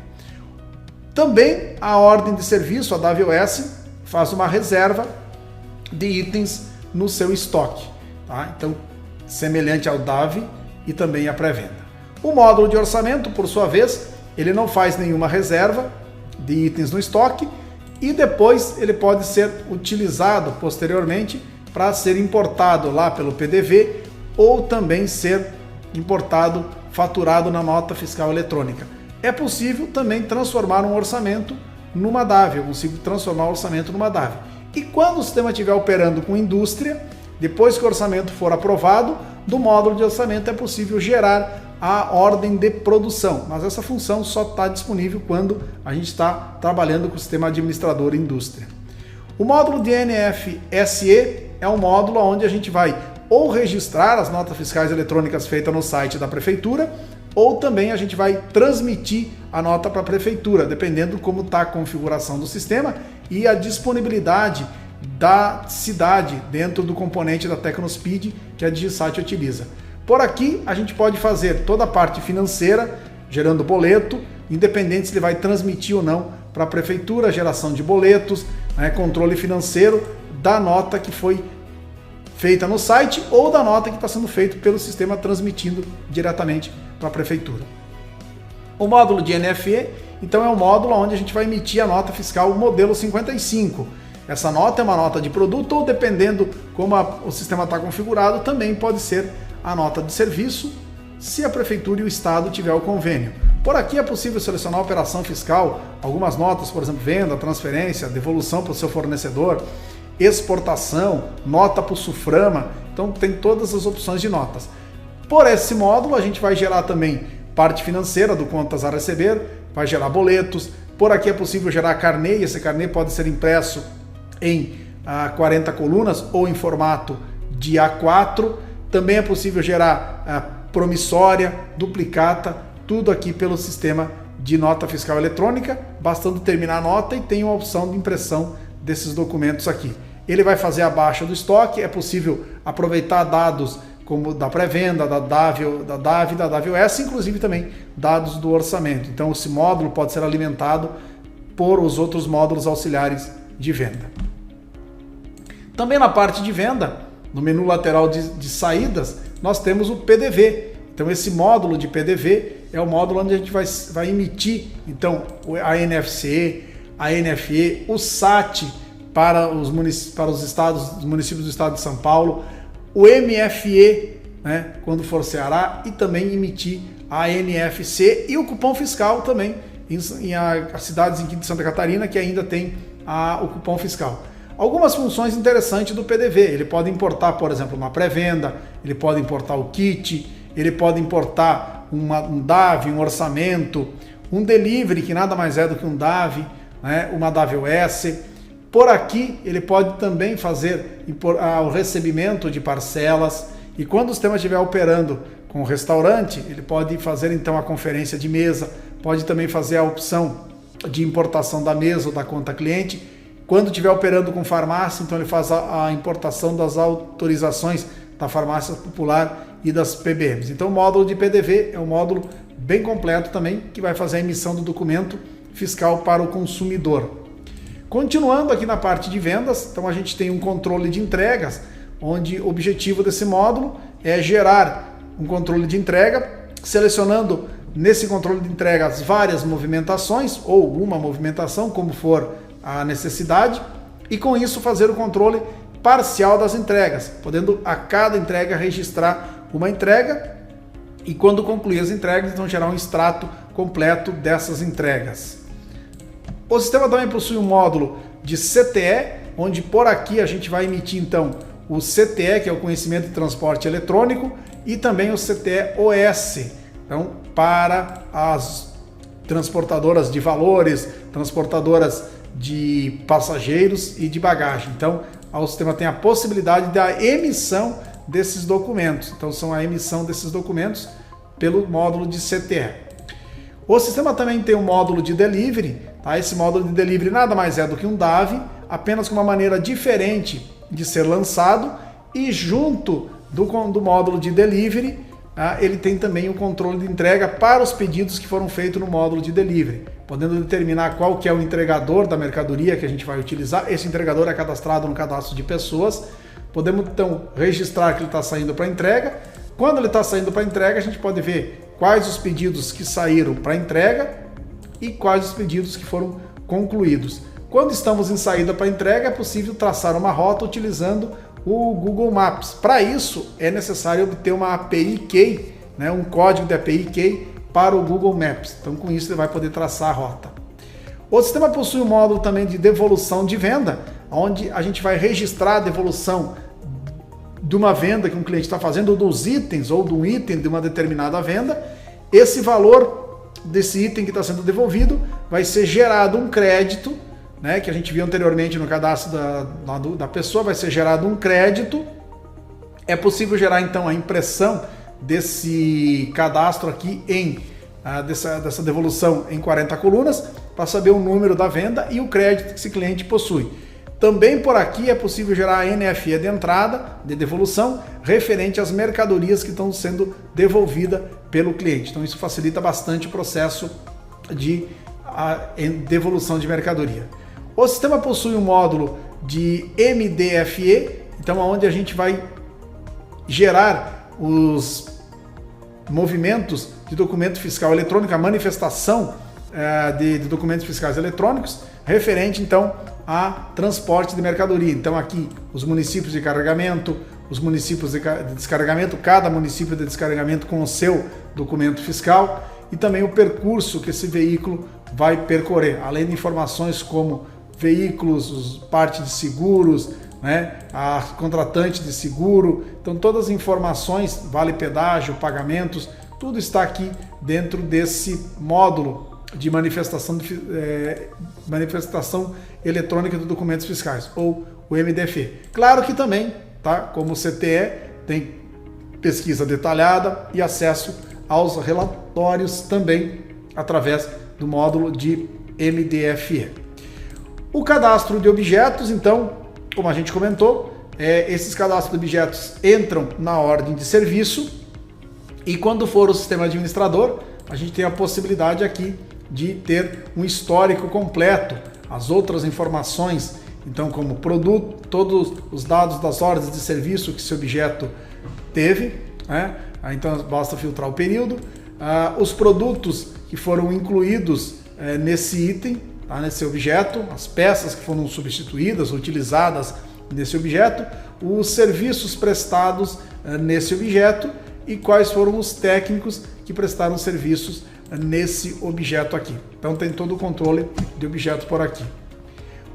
Também a ordem de serviço, a WS, faz uma reserva de itens no seu estoque. Tá? Então, semelhante ao DAV e também à pré-venda. O módulo de orçamento, por sua vez, ele não faz nenhuma reserva de itens no estoque e depois ele pode ser utilizado posteriormente para ser importado lá pelo PDV ou também ser importado, faturado na nota fiscal eletrônica. É possível também transformar um orçamento numa DAV, eu consigo transformar o orçamento numa DAV. E quando o sistema estiver operando com indústria, depois que o orçamento for aprovado, do módulo de orçamento é possível gerar a ordem de produção, mas essa função só está disponível quando a gente está trabalhando com o sistema administrador indústria. O módulo de NFSE é um módulo onde a gente vai ou registrar as notas fiscais eletrônicas feitas no site da prefeitura, ou também a gente vai transmitir a nota para a prefeitura, dependendo como está a configuração do sistema e a disponibilidade da cidade dentro do componente da Tecnospeed que a DigiSat utiliza. Por aqui a gente pode fazer toda a parte financeira, gerando boleto, independente se ele vai transmitir ou não para a prefeitura, geração de boletos, controle financeiro da nota que foi feita no site ou da nota que está sendo feita pelo sistema transmitindo diretamente para a prefeitura. O módulo de NFE, então, é um módulo onde a gente vai emitir a nota fiscal modelo 55. Essa nota é uma nota de produto ou, dependendo como o sistema está configurado, também pode ser a nota de serviço, se a prefeitura e o estado tiver o convênio. Por aqui é possível selecionar a operação fiscal, algumas notas, por exemplo, venda, transferência, devolução para o seu fornecedor, exportação, nota para o SUFRAMA, então tem todas as opções de notas. Por esse módulo a gente vai gerar também parte financeira do contas a receber, vai gerar boletos, por aqui é possível gerar carnê, e esse carnê pode ser impresso em 40 colunas ou em formato de A4, também é possível gerar promissória, duplicata, tudo aqui pelo sistema de nota fiscal eletrônica, bastando terminar a nota e tem uma opção de impressão desses documentos aqui. Ele vai fazer a baixa do estoque, é possível aproveitar dados como da pré-venda, da DAV e da WS, inclusive também dados do orçamento. Então esse módulo pode ser alimentado por os outros módulos auxiliares de venda. Também na parte de venda, no menu lateral de saídas, nós temos o PDV. Então esse módulo de PDV é o módulo onde a gente vai emitir então a NFCE, a NFE, o SAT para os municípios do estado de São Paulo, o MFE, quando for Ceará, e também emitir a NFC e o cupom fiscal também em cidades aqui de Santa Catarina que ainda tem o cupom fiscal. Algumas funções interessantes do PDV, ele pode importar, por exemplo, uma pré-venda, ele pode importar o kit, ele pode importar um DAV, um orçamento, um delivery, que nada mais é do que um DAV, uma WS. Por aqui, ele pode também fazer o recebimento de parcelas, e quando o sistema estiver operando com o restaurante, ele pode fazer então a conferência de mesa, pode também fazer a opção de importação da mesa ou da conta cliente. Quando estiver operando com farmácia, então ele faz a importação das autorizações da farmácia popular e das PBMs. Então o módulo de PDV é um módulo bem completo também, que vai fazer a emissão do documento fiscal para o consumidor. Continuando aqui na parte de vendas, então a gente tem um controle de entregas, onde o objetivo desse módulo é gerar um controle de entrega, selecionando nesse controle de entrega as várias movimentações, ou uma movimentação, como for a necessidade, e com isso fazer o controle parcial das entregas, podendo a cada entrega registrar uma entrega e quando concluir as entregas, então gerar um extrato completo dessas entregas. O sistema também possui um módulo de CTE, onde por aqui a gente vai emitir então o CTE, que é o conhecimento de transporte eletrônico, e também o CTE-OS, então para as transportadoras de valores, transportadoras de passageiros e de bagagem. Então, o sistema tem a possibilidade da emissão desses documentos. Então, são a emissão desses documentos pelo módulo de CTE. O sistema também tem um módulo de delivery, tá? Esse módulo de delivery nada mais é do que um DAV, apenas com uma maneira diferente de ser lançado, e junto do módulo de delivery, ele tem também o controle de entrega para os pedidos que foram feitos no módulo de delivery, podendo determinar qual que é o entregador da mercadoria que a gente vai utilizar. Esse entregador é cadastrado no cadastro de pessoas. Podemos então registrar que ele está saindo para entrega. Quando ele está saindo para entrega, a gente pode ver quais os pedidos que saíram para entrega e quais os pedidos que foram concluídos. Quando estamos em saída para entrega, é possível traçar uma rota utilizando o Google Maps. Para isso, é necessário obter uma API Key, né, um código de API Key para o Google Maps. Então, com isso, ele vai poder traçar a rota. O sistema possui um módulo também de devolução de venda, onde a gente vai registrar a devolução de uma venda que um cliente está fazendo, ou dos itens, ou de um item de uma determinada venda. Esse valor desse item que está sendo devolvido vai ser gerado um crédito, né, que a gente viu anteriormente no cadastro da pessoa, vai ser gerado um crédito. É possível gerar então a impressão desse cadastro aqui dessa devolução em 40 colunas, para saber o número da venda e o crédito que esse cliente possui. Também por aqui é possível gerar a NFE de entrada, de devolução, referente às mercadorias que estão sendo devolvidas pelo cliente. Então isso facilita bastante o processo de devolução de mercadoria. O sistema possui um módulo de MDFE, então onde a gente vai gerar os movimentos de documento fiscal eletrônico, a manifestação de documentos fiscais eletrônicos, referente então a transporte de mercadoria. Então aqui os municípios de carregamento, os municípios de descarregamento, cada município de descarregamento com o seu documento fiscal, e também o percurso que esse veículo vai percorrer, além de informações como veículos, parte de seguros, né, a contratante de seguro. Então todas as informações, vale pedágio, pagamentos, tudo está aqui dentro desse módulo de manifestação eletrônica de documentos fiscais, ou o MDFE. Claro que também, tá, como o CTE, tem pesquisa detalhada e acesso aos relatórios também através do módulo de MDFE. O cadastro de objetos, então, como a gente comentou, esses cadastros de objetos entram na ordem de serviço, e quando for o sistema administrador, a gente tem a possibilidade aqui de ter um histórico completo, as outras informações, então como produto, todos os dados das ordens de serviço que esse objeto teve, né? Então basta filtrar o período, os produtos que foram incluídos nesse item, tá? Nesse objeto, as peças que foram substituídas, utilizadas nesse objeto, os serviços prestados nesse objeto e quais foram os técnicos que prestaram serviços nesse objeto aqui. Então tem todo o controle de objeto por aqui.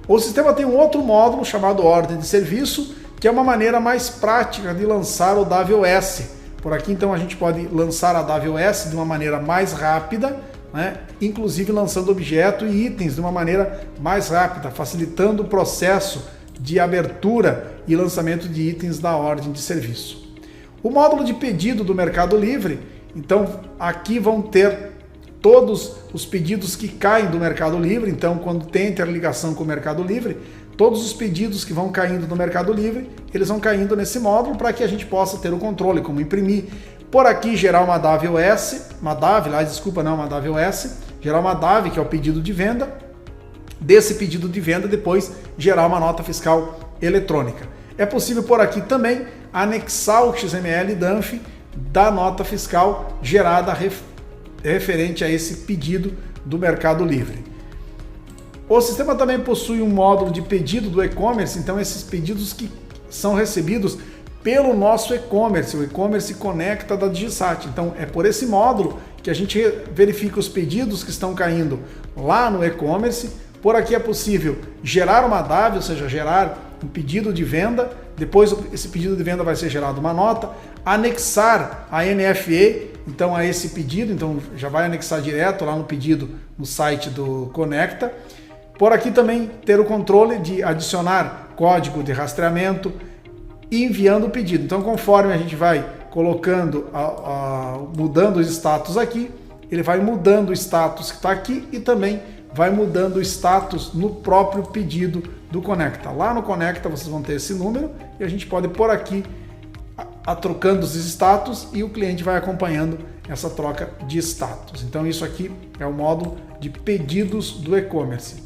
O sistema tem um outro módulo chamado ordem de serviço, que é uma maneira mais prática de lançar o DAV-OS. Por aqui então a gente pode lançar a DAV-OS de uma maneira mais rápida, né? Inclusive lançando objeto e itens de uma maneira mais rápida, facilitando o processo de abertura e lançamento de itens da ordem de serviço. O módulo de pedido do Mercado Livre, então aqui vão ter todos os pedidos que caem do Mercado Livre. Então quando tem interligação com o Mercado Livre, todos os pedidos que vão caindo do Mercado Livre, eles vão caindo nesse módulo para que a gente possa ter o controle, como imprimir. Por aqui gerar uma DAV-OS, gerar uma DAV, que é o pedido de venda. Desse pedido de venda, depois gerar uma nota fiscal eletrônica. É possível por aqui também anexar o XML DANF da nota fiscal gerada referente a esse pedido do Mercado Livre. O sistema também possui um módulo de pedido do e-commerce, então esses pedidos que são recebidos pelo nosso e-commerce, o e-commerce conecta da Digisat. Então é por esse módulo que a gente verifica os pedidos que estão caindo lá no e-commerce. Por aqui é possível gerar uma DAV, ou seja, gerar um pedido de venda, depois esse pedido de venda vai ser gerado uma nota, anexar a NFE, então a esse pedido, então já vai anexar direto lá no pedido no site do Conecta. Por aqui também ter o controle de adicionar código de rastreamento e enviando o pedido. Então conforme a gente vai colocando, mudando os status aqui, ele vai mudando o status que está aqui e também vai mudando o status no próprio pedido do Conecta. Lá no Conecta vocês vão ter esse número e a gente pode pôr aqui trocando os status e o cliente vai acompanhando essa troca de status. Então isso aqui é o módulo de pedidos do e-commerce.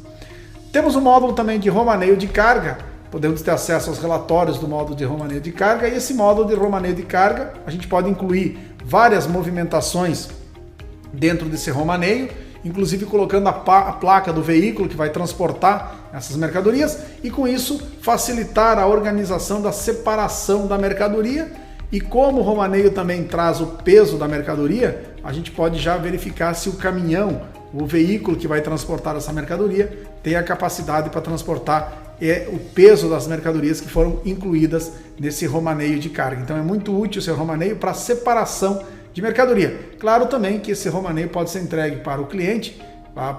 Temos um módulo também de romaneio de carga, podemos ter acesso aos relatórios do módulo de romaneio de carga, e esse módulo de romaneio de carga a gente pode incluir várias movimentações dentro desse romaneio, inclusive colocando a placa do veículo que vai transportar essas mercadorias e com isso facilitar a organização da separação da mercadoria. E como o romaneio também traz o peso da mercadoria, a gente pode já verificar se o caminhão, o veículo que vai transportar essa mercadoria, tem a capacidade para transportar o peso das mercadorias que foram incluídas nesse romaneio de carga. Então é muito útil esse romaneio para separação de mercadoria. Claro também que esse romaneio pode ser entregue para o cliente,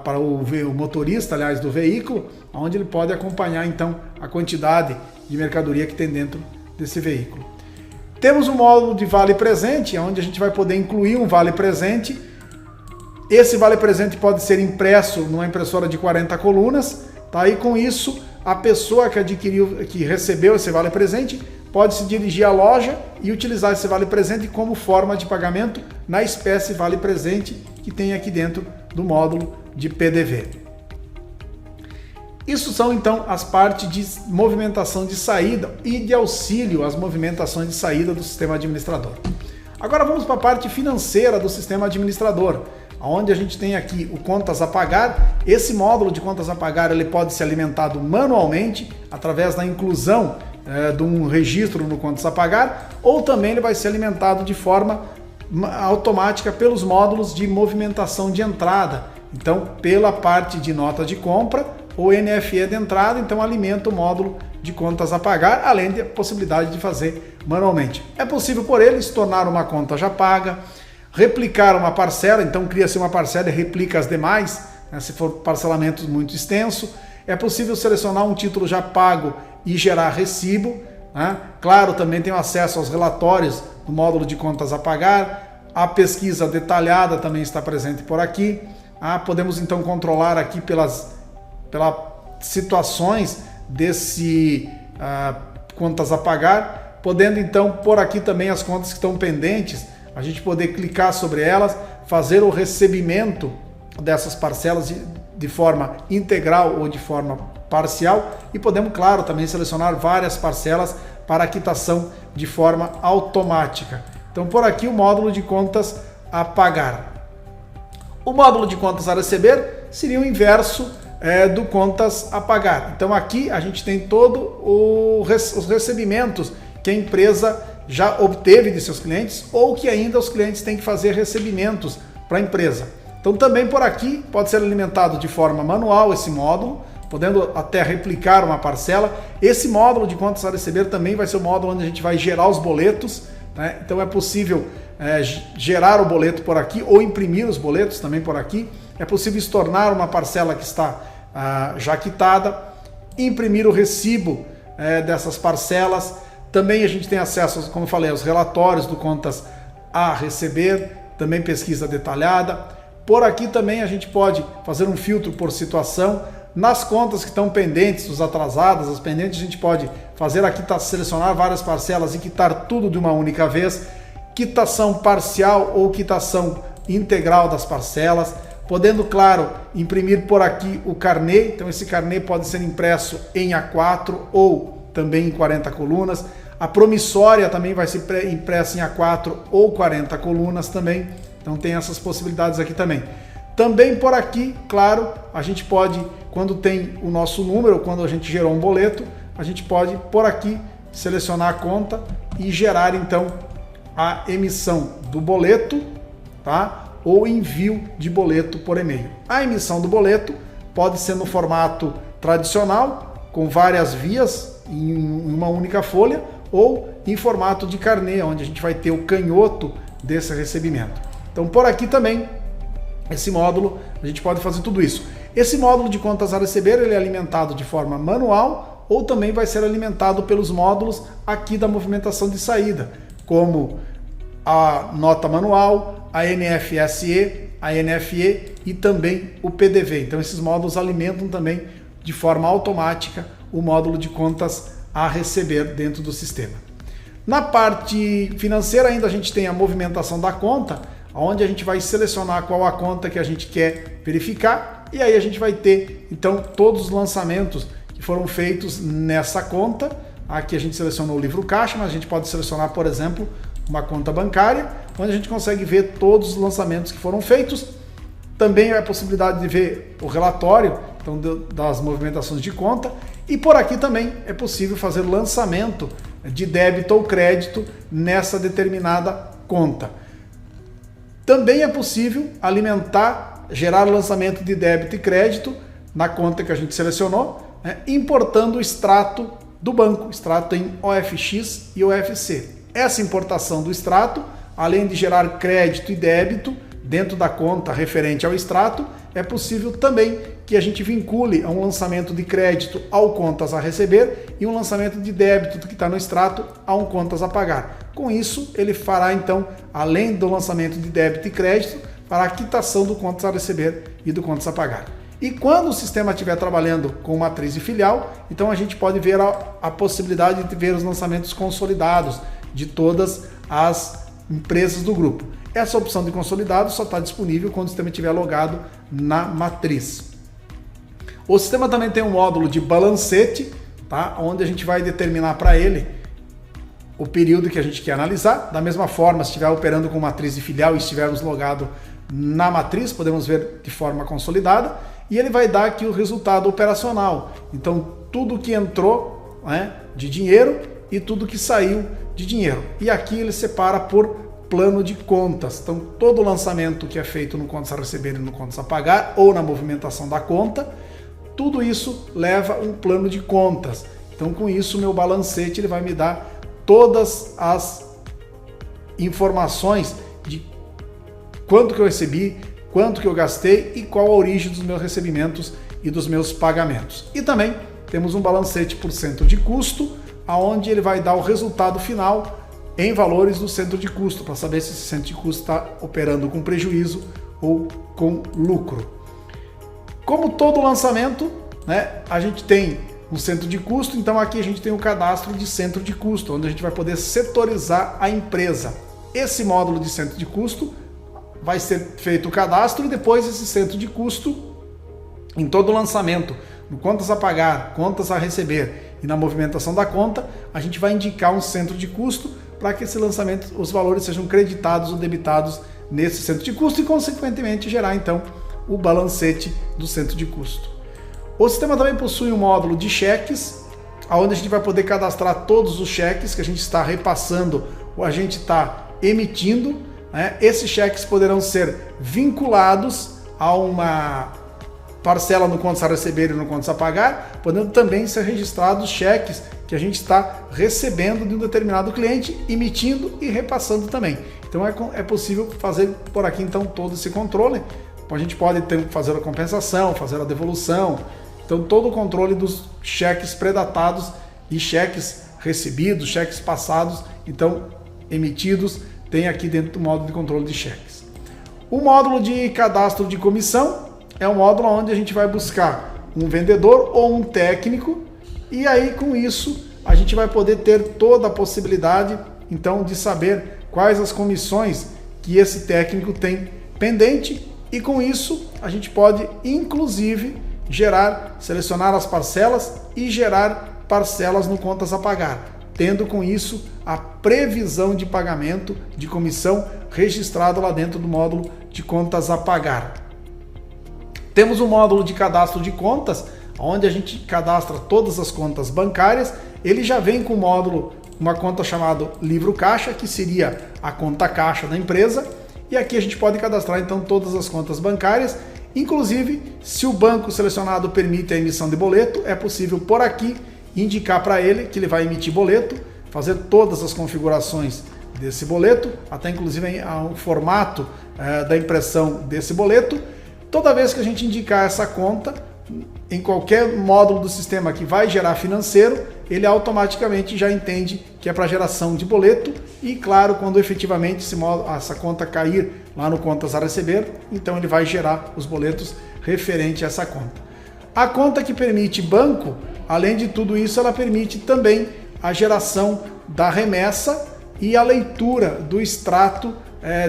para o motorista, aliás, do veículo, onde ele pode acompanhar então a quantidade de mercadoria que tem dentro desse veículo. Temos um módulo de vale presente, onde a gente vai poder incluir um vale presente. Esse vale presente pode ser impresso numa impressora de 40 colunas, tá? E com isso a pessoa que recebeu esse vale presente pode se dirigir à loja e utilizar esse vale presente como forma de pagamento na espécie vale presente que tem aqui dentro do módulo de PDV. Isso são então as partes de movimentação de saída e de auxílio às movimentações de saída do sistema administrador. Agora vamos para a parte financeira do sistema administrador, onde a gente tem aqui o contas a pagar. Esse módulo de contas a pagar ele pode ser alimentado manualmente através da inclusão de um registro no contas a pagar, ou também ele vai ser alimentado de forma automática pelos módulos de movimentação de entrada. Então, pela parte de nota de compra ou NFE de entrada, então alimenta o módulo de contas a pagar, além da possibilidade de fazer manualmente. É possível por ele se tornar uma conta já paga, replicar uma parcela, então cria-se uma parcela e replica as demais, né, se for parcelamento muito extenso. É possível selecionar um título já pago e gerar recibo, né? Claro, também tem acesso aos relatórios do módulo de contas a pagar, a pesquisa detalhada também está presente por aqui. Podemos então controlar aqui pelas situações desse contas a pagar, podendo então pôr aqui também as contas que estão pendentes, a gente poder clicar sobre elas, fazer o recebimento dessas parcelas de forma integral ou de forma parcial, e podemos, claro, também selecionar várias parcelas para a quitação de forma automática. Então por aqui o módulo de contas a pagar. O módulo de contas a receber seria o inverso do contas a pagar. Então aqui a gente tem todos os recebimentos que a empresa já obteve de seus clientes ou que ainda os clientes têm que fazer recebimentos para a empresa. Então também por aqui pode ser alimentado de forma manual esse módulo, podendo até replicar uma parcela. Esse módulo de contas a receber também vai ser o módulo onde a gente vai gerar os boletos, né? Então é possível gerar o boleto por aqui ou imprimir os boletos também por aqui. É possível estornar uma parcela que está já quitada, imprimir o recibo dessas parcelas. Também a gente tem acesso, como eu falei, aos relatórios do contas a receber, também pesquisa detalhada. Por aqui também a gente pode fazer um filtro por situação. Nas contas que estão pendentes, os atrasadas, as pendentes, a gente pode fazer aqui, selecionar várias parcelas e quitar tudo de uma única vez. Quitação parcial ou quitação integral das parcelas. Podendo, claro, imprimir por aqui o carnê. Então esse carnê pode ser impresso em A4 ou também em 40 colunas. A promissória também vai ser impressa em A4 ou 40 colunas também. Então tem essas possibilidades aqui também. Também por aqui, claro, a gente pode, quando tem o nosso número, quando a gente gerou um boleto, a gente pode por aqui selecionar a conta e gerar então a emissão do boleto, tá? Ou envio de boleto por e-mail. A emissão do boleto pode ser no formato tradicional, com várias vias em uma única folha, ou em formato de carnê, onde a gente vai ter o canhoto desse recebimento. Então por aqui também, esse módulo, a gente pode fazer tudo isso. Esse módulo de contas a receber, ele é alimentado de forma manual, ou também vai ser alimentado pelos módulos aqui da movimentação de saída, como a nota manual, a NFSE a NFE e também o PDV. Então esses módulos alimentam também de forma automática o módulo de contas a receber dentro do sistema. Na parte financeira ainda a gente tem a movimentação da conta, onde a gente vai selecionar qual a conta que a gente quer verificar, e aí a gente vai ter então todos os lançamentos que foram feitos nessa conta. Aqui a gente selecionou o livro caixa, mas a gente pode selecionar, por exemplo, uma conta bancária, onde a gente consegue ver todos os lançamentos que foram feitos. Também é a possibilidade de ver o relatório então, das movimentações de conta, e por aqui também é possível fazer lançamento de débito ou crédito nessa determinada conta. Também é possível gerar o lançamento de débito e crédito na conta que a gente selecionou, né, importando o extrato do banco, extrato em OFX e OFC. Essa importação do extrato, além de gerar crédito e débito dentro da conta referente ao extrato, é possível também que a gente vincule a um lançamento de crédito ao contas a receber e um lançamento de débito que está no extrato a um contas a pagar. Com isso, ele fará então, além do lançamento de débito e crédito, para a quitação do contas a receber e do contas a pagar. E quando o sistema estiver trabalhando com matriz e filial, então a gente pode ver a possibilidade de ver os lançamentos consolidados de todas as empresas do grupo. Essa opção de consolidado só está disponível quando o sistema estiver logado na matriz. O sistema também tem um módulo de balancete, tá? Onde a gente vai determinar para ele o período que a gente quer analisar. Da mesma forma, se estiver operando com matriz e filial e estivermos logado na matriz, podemos ver de forma consolidada, e ele vai dar aqui o resultado operacional. Então, tudo que entrou, né, de dinheiro e tudo que saiu de dinheiro. E aqui ele separa por plano de contas. Então, todo lançamento que é feito no contas a receber e no contas a pagar, ou na movimentação da conta, tudo isso leva um plano de contas. Então, com isso, o meu balancete ele vai me dar todas as informações de quanto que eu recebi, quanto que eu gastei e qual a origem dos meus recebimentos e dos meus pagamentos. E também temos um balancete por centro de custo, aonde ele vai dar o resultado final em valores do centro de custo, para saber se esse centro de custo está operando com prejuízo ou com lucro. Como todo lançamento, né, a gente tem um centro de custo, então aqui a gente tem o cadastro de centro de custo, onde a gente vai poder setorizar a empresa. Esse módulo de centro de custo vai ser feito o cadastro e depois esse centro de custo, em todo lançamento, no contas a pagar, contas a receber e na movimentação da conta, a gente vai indicar um centro de custo para que esse lançamento, os valores sejam creditados ou debitados nesse centro de custo e, consequentemente, gerar então o balancete do centro de custo. O sistema também possui um módulo de cheques, onde a gente vai poder cadastrar todos os cheques que a gente está repassando ou a gente está emitindo, né? Esses cheques poderão ser vinculados a uma parcela no contas a receber e no contas a pagar, podendo também ser registrados cheques que a gente está recebendo de um determinado cliente, emitindo e repassando também. Então é possível fazer por aqui então todo esse controle. A gente pode fazer a compensação, fazer a devolução, então todo o controle dos cheques predatados e cheques recebidos, cheques passados, então emitidos, tem aqui dentro do módulo de controle de cheques. O módulo de cadastro de comissão é um módulo onde a gente vai buscar um vendedor ou um técnico, e aí com isso a gente vai poder ter toda a possibilidade então de saber quais as comissões que esse técnico tem pendente, e com isso a gente pode inclusive selecionar as parcelas e gerar parcelas no contas a pagar, tendo com isso a previsão de pagamento de comissão registrada lá dentro do módulo de contas a pagar. Temos um módulo de cadastro de contas, onde a gente cadastra todas as contas bancárias. Ele já vem com o módulo, uma conta chamada livro caixa, que seria a conta caixa da empresa, e aqui a gente pode cadastrar então todas as contas bancárias, inclusive se o banco selecionado permite a emissão de boleto, é possível por aqui indicar para ele que ele vai emitir boleto, fazer todas as configurações desse boleto, até inclusive o formato da impressão desse boleto. Toda vez que a gente indicar essa conta, em qualquer módulo do sistema que vai gerar financeiro, ele automaticamente já entende que é para geração de boleto e, claro, quando efetivamente essa conta cair lá no contas a receber, então ele vai gerar os boletos referente a essa conta. A conta que permite banco, além de tudo isso, ela permite também a geração da remessa e a leitura do extrato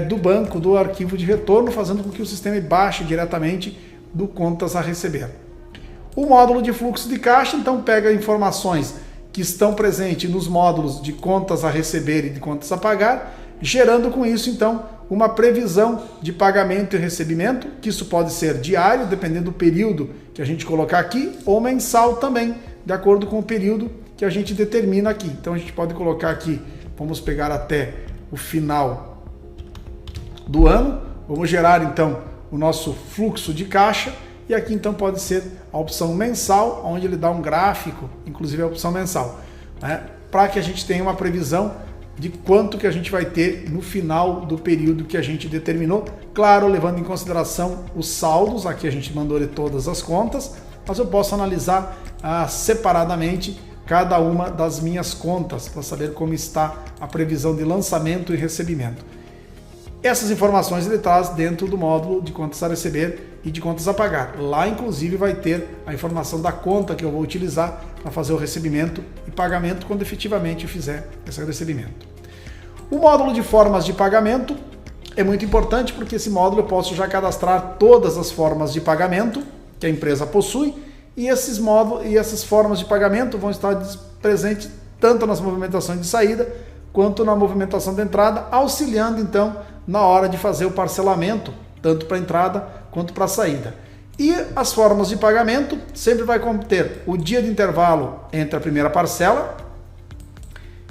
do banco, do arquivo de retorno, fazendo com que o sistema baixe diretamente do contas a receber. O módulo de fluxo de caixa, então, pega informações que estão presentes nos módulos de contas a receber e de contas a pagar, gerando com isso, então, uma previsão de pagamento e recebimento, que isso pode ser diário, dependendo do período que a gente colocar aqui, ou mensal também, de acordo com o período que a gente determina aqui. Então a gente pode colocar aqui, vamos pegar até o final do ano, vamos gerar então o nosso fluxo de caixa, e aqui então pode ser a opção mensal, onde ele dá um gráfico, inclusive a opção mensal, né, para que a gente tenha uma previsão de quanto que a gente vai ter no final do período que a gente determinou, claro, levando em consideração os saldos. Aqui a gente mandou ler todas as contas, mas eu posso analisar separadamente cada uma das minhas contas para saber como está a previsão de lançamento e recebimento. Essas informações ele traz dentro do módulo de contas a receber e de contas a pagar. Lá, inclusive, vai ter a informação da conta que eu vou utilizar para fazer o recebimento e pagamento quando efetivamente eu fizer esse recebimento. O módulo de formas de pagamento é muito importante porque esse módulo eu posso já cadastrar todas as formas de pagamento que a empresa possui, e esses módulos e essas formas de pagamento vão estar presentes tanto nas movimentações de saída quanto na movimentação de entrada, auxiliando então na hora de fazer o parcelamento, tanto para entrada quanto para saída. E as formas de pagamento sempre vai conter o dia de intervalo entre a primeira parcela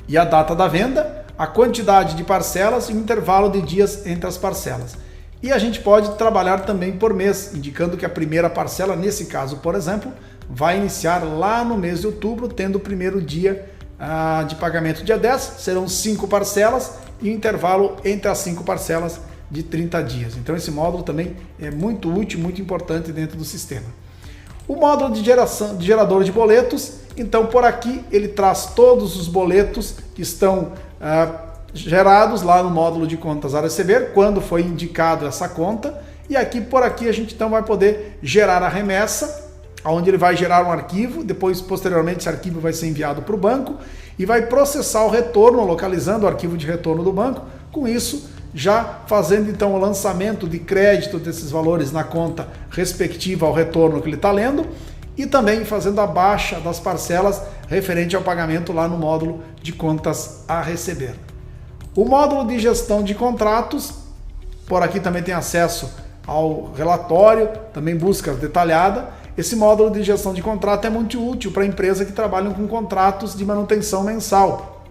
e a data da venda, a quantidade de parcelas e o intervalo de dias entre as parcelas. E a gente pode trabalhar também por mês, indicando que a primeira parcela, nesse caso, por exemplo, vai iniciar lá no mês de outubro, tendo o primeiro dia de pagamento dia 10, serão 5 parcelas e o intervalo entre as 5 parcelas de 30 dias. Então esse módulo também é muito útil, muito importante dentro do sistema. O módulo de gerador de boletos, então por aqui ele traz todos os boletos que estão gerados lá no módulo de contas a receber, quando foi indicado essa conta, e aqui por aqui a gente então vai poder gerar a remessa, onde ele vai gerar um arquivo, depois posteriormente esse arquivo vai ser enviado para o banco e vai processar o retorno, localizando o arquivo de retorno do banco, com isso já fazendo então o lançamento de crédito desses valores na conta respectiva ao retorno que ele está lendo, e também fazendo a baixa das parcelas referente ao pagamento lá no módulo de contas a receber. O módulo de gestão de contratos, por aqui também tem acesso ao relatório, também busca detalhada. Esse módulo de gestão de contrato é muito útil para empresas que trabalham com contratos de manutenção mensal.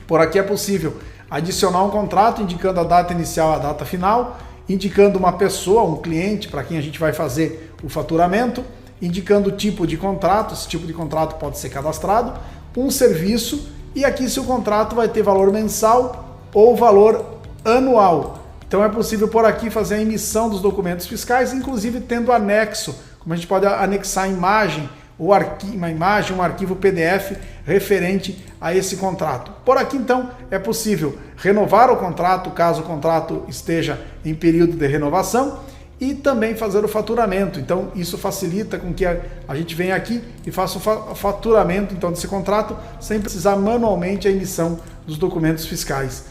Por aqui é possível adicionar um contrato indicando a data inicial e a data final, indicando uma pessoa, um cliente para quem a gente vai fazer o faturamento, indicando o tipo de contrato, esse tipo de contrato pode ser cadastrado, um serviço, e aqui se o contrato vai ter valor mensal ou valor anual. Então é possível por aqui fazer a emissão dos documentos fiscais, inclusive tendo anexo, como a gente pode anexar a imagem, ou uma imagem, um arquivo PDF referente a esse contrato. Por aqui então é possível renovar o contrato, caso o contrato esteja em período de renovação, e também fazer o faturamento. Então isso facilita com que a gente venha aqui e faça o faturamento então desse contrato sem precisar manualmente a emissão dos documentos fiscais,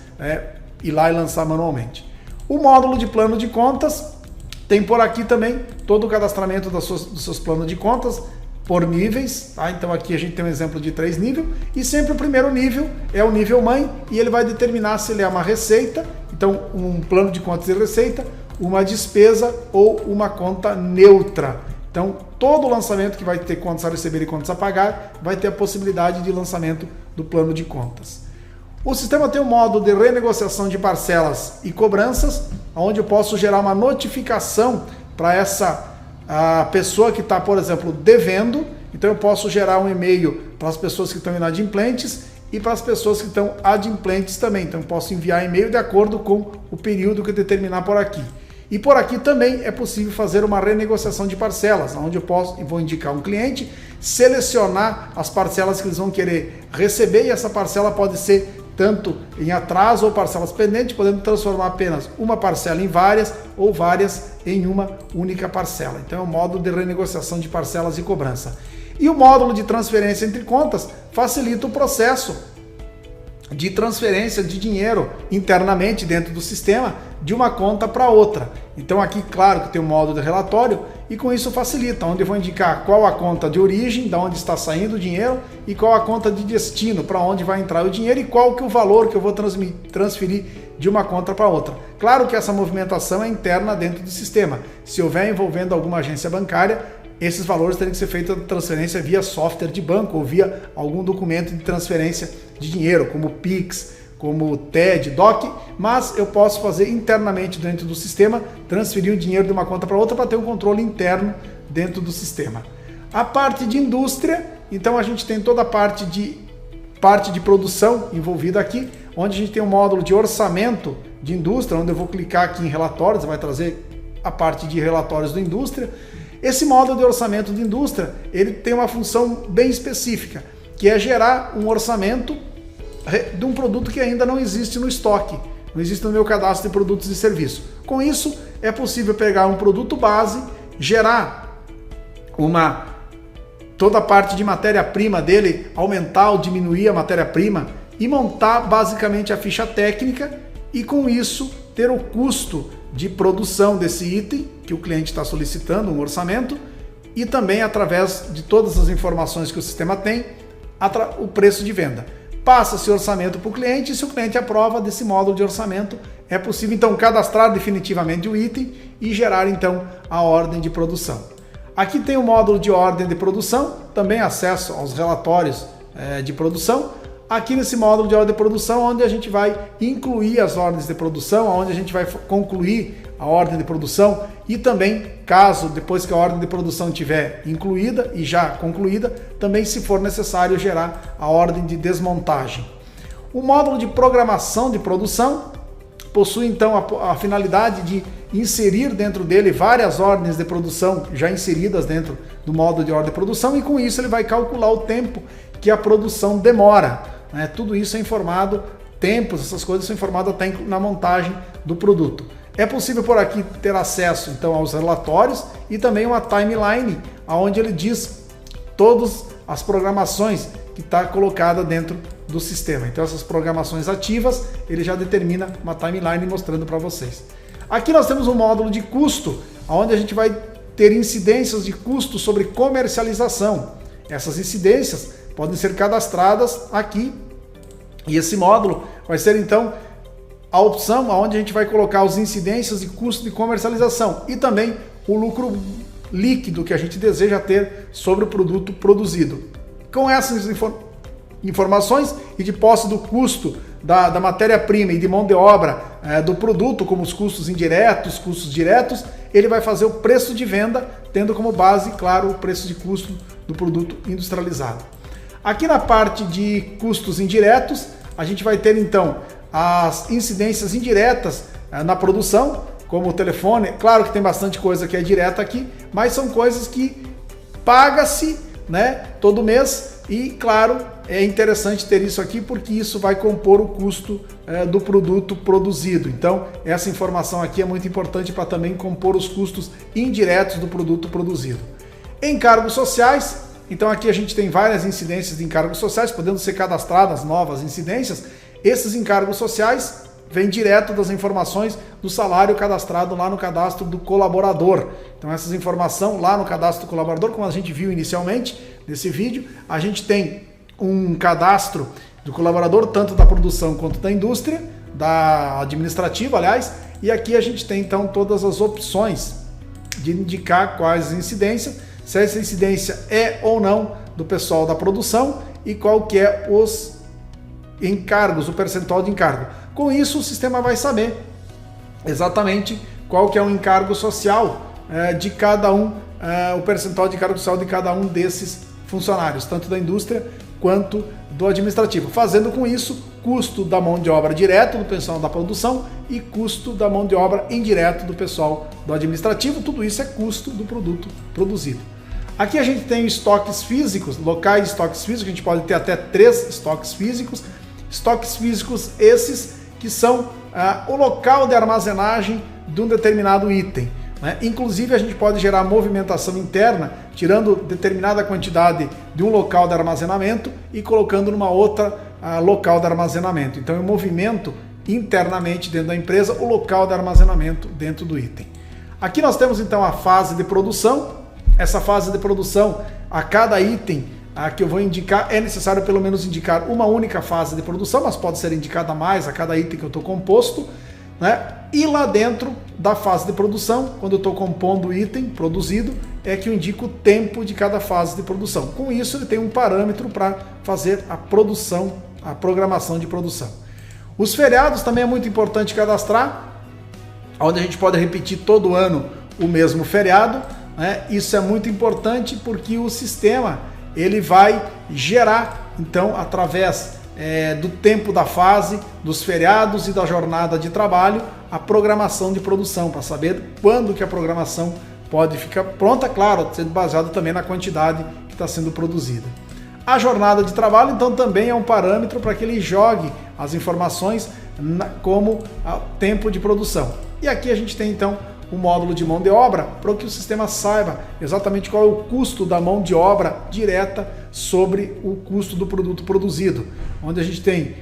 ir lá e lançar manualmente. O módulo de plano de contas tem por aqui também todo o cadastramento dos seus planos de contas por níveis, tá? Então aqui a gente tem um exemplo de 3 níveis, e sempre o primeiro nível é o nível mãe, e ele vai determinar se ele é uma receita, então um plano de contas de receita, uma despesa ou uma conta neutra. Então todo lançamento que vai ter contas a receber e contas a pagar vai ter a possibilidade de lançamento do plano de contas. O sistema tem um modo de renegociação de parcelas e cobranças, onde eu posso gerar uma notificação para essa pessoa que está, por exemplo, devendo. Então eu posso gerar um e-mail para as pessoas que estão inadimplentes e para as pessoas que estão adimplentes também. Então eu posso enviar e-mail de acordo com o período que eu determinar por aqui. E por aqui também é possível fazer uma renegociação de parcelas, onde eu vou indicar um cliente, selecionar as parcelas que eles vão querer receber, e essa parcela pode ser tanto em atraso ou parcelas pendentes, podendo transformar apenas uma parcela em várias ou várias em uma única parcela. Então é um módulo de renegociação de parcelas e cobrança. E o módulo de transferência entre contas facilita o processo de transferência de dinheiro internamente dentro do sistema de uma conta para outra. Então aqui, claro que tem um módulo de relatório e com isso facilita, onde eu vou indicar qual a conta de origem, da onde está saindo o dinheiro, e qual a conta de destino, para onde vai entrar o dinheiro, e qual que é o valor que eu vou transferir de uma conta para outra. Claro que essa movimentação é interna dentro do sistema. Se houver envolvendo alguma agência bancária, esses valores teriam que ser feita transferência via software de banco ou via algum documento de transferência de dinheiro, como Pix, como TED, DOC, mas eu posso fazer internamente dentro do sistema, transferir o dinheiro de uma conta para outra para ter um controle interno dentro do sistema. A parte de indústria, então a gente tem toda a parte de produção envolvida aqui, onde a gente tem um módulo de orçamento de indústria, onde eu vou clicar aqui em relatórios, vai trazer a parte de relatórios da indústria. Esse módulo de orçamento de indústria, ele tem uma função bem específica, que é gerar um orçamento de um produto que ainda não existe no estoque, não existe no meu cadastro de produtos e serviços. Com isso, é possível pegar um produto base, gerar toda a parte de matéria-prima dele, aumentar ou diminuir a matéria-prima e montar basicamente a ficha técnica e com isso ter o custo de produção desse item que o cliente está solicitando, um orçamento, e também através de todas as informações que o sistema tem, o preço de venda. Passa esse orçamento para o cliente e se o cliente aprova desse módulo de orçamento, é possível então cadastrar definitivamente o item e gerar então a ordem de produção. Aqui tem o módulo de ordem de produção, também acesso aos relatórios de produção. Aqui nesse módulo de ordem de produção, onde a gente vai incluir as ordens de produção, onde a gente vai concluir a ordem de produção e também, caso depois que a ordem de produção estiver incluída e já concluída, também se for necessário gerar a ordem de desmontagem. O módulo de programação de produção possui então a finalidade de inserir dentro dele várias ordens de produção já inseridas dentro do módulo de ordem de produção e com isso ele vai calcular o tempo que a produção demora. Tudo isso é informado, tempos, essas coisas são informadas até na montagem do produto. É possível por aqui ter acesso então aos relatórios e também uma timeline, onde ele diz todas as programações que está colocada dentro do sistema. Então essas programações ativas, ele já determina uma timeline mostrando para vocês. Aqui nós temos um módulo de custo, onde a gente vai ter incidências de custo sobre comercialização. Essas incidências podem ser cadastradas aqui e esse módulo vai ser então a opção onde a gente vai colocar as incidências de custo de comercialização e também o lucro líquido que a gente deseja ter sobre o produto produzido. Com essas informações e de posse do custo da matéria-prima e de mão de obra do produto, como os custos indiretos, custos diretos, ele vai fazer o preço de venda, tendo como base, claro, o preço de custo do produto industrializado. Aqui na parte de custos indiretos, a gente vai ter então as incidências indiretas na produção, como o telefone. Claro que tem bastante coisa que é direta aqui, mas são coisas que paga-se, todo mês e, claro, é interessante ter isso aqui porque isso vai compor o custo do produto produzido. Então, essa informação aqui é muito importante para também compor os custos indiretos do produto produzido. Encargos sociais. Então aqui a gente tem várias incidências de encargos sociais, podendo ser cadastradas novas incidências. Esses encargos sociais vêm direto das informações do salário cadastrado lá no cadastro do colaborador. Então essas informações lá no cadastro do colaborador, como a gente viu inicialmente nesse vídeo, a gente tem um cadastro do colaborador, tanto da produção quanto da indústria, da administrativa, aliás, e aqui a gente tem então todas as opções de indicar quais incidências, se essa incidência é ou não do pessoal da produção e qual que é os encargos, o percentual de encargo. Com isso o sistema vai saber exatamente qual que é o encargo social de cada um, o percentual de encargo social de cada um desses funcionários, tanto da indústria quanto do administrativo, fazendo com isso custo da mão de obra direto do pessoal da produção e custo da mão de obra indireto do pessoal do administrativo. Tudo isso é custo do produto produzido. Aqui a gente tem estoques físicos, locais de estoques físicos, a gente pode ter até 3 estoques físicos. Estoques físicos esses que são o local de armazenagem de um determinado item. Inclusive a gente pode gerar movimentação interna, tirando determinada quantidade de um local de armazenamento e colocando numa outra local de armazenamento. Então eu movimento internamente dentro da empresa o local de armazenamento dentro do item. Aqui nós temos então a fase de produção. Essa fase de produção, a cada item que eu vou indicar, é necessário pelo menos indicar uma única fase de produção, mas pode ser indicada mais a cada item que eu estou composto. E lá dentro da fase de produção, quando eu estou compondo o item produzido, é que eu indico o tempo de cada fase de produção. Com isso, ele tem um parâmetro para fazer a produção, a programação de produção. Os feriados também é muito importante cadastrar, onde a gente pode repetir todo ano o mesmo feriado. Isso é muito importante porque o sistema ele vai gerar, então, através do tempo da fase, dos feriados e da jornada de trabalho, a programação de produção, para saber quando que a programação pode ficar pronta, claro, sendo baseado também na quantidade que está sendo produzida. A jornada de trabalho, então, também é um parâmetro para que ele jogue as informações como tempo de produção. E aqui a gente tem, então, o módulo de mão de obra, para que o sistema saiba exatamente qual é o custo da mão de obra direta sobre o custo do produto produzido, onde a gente tem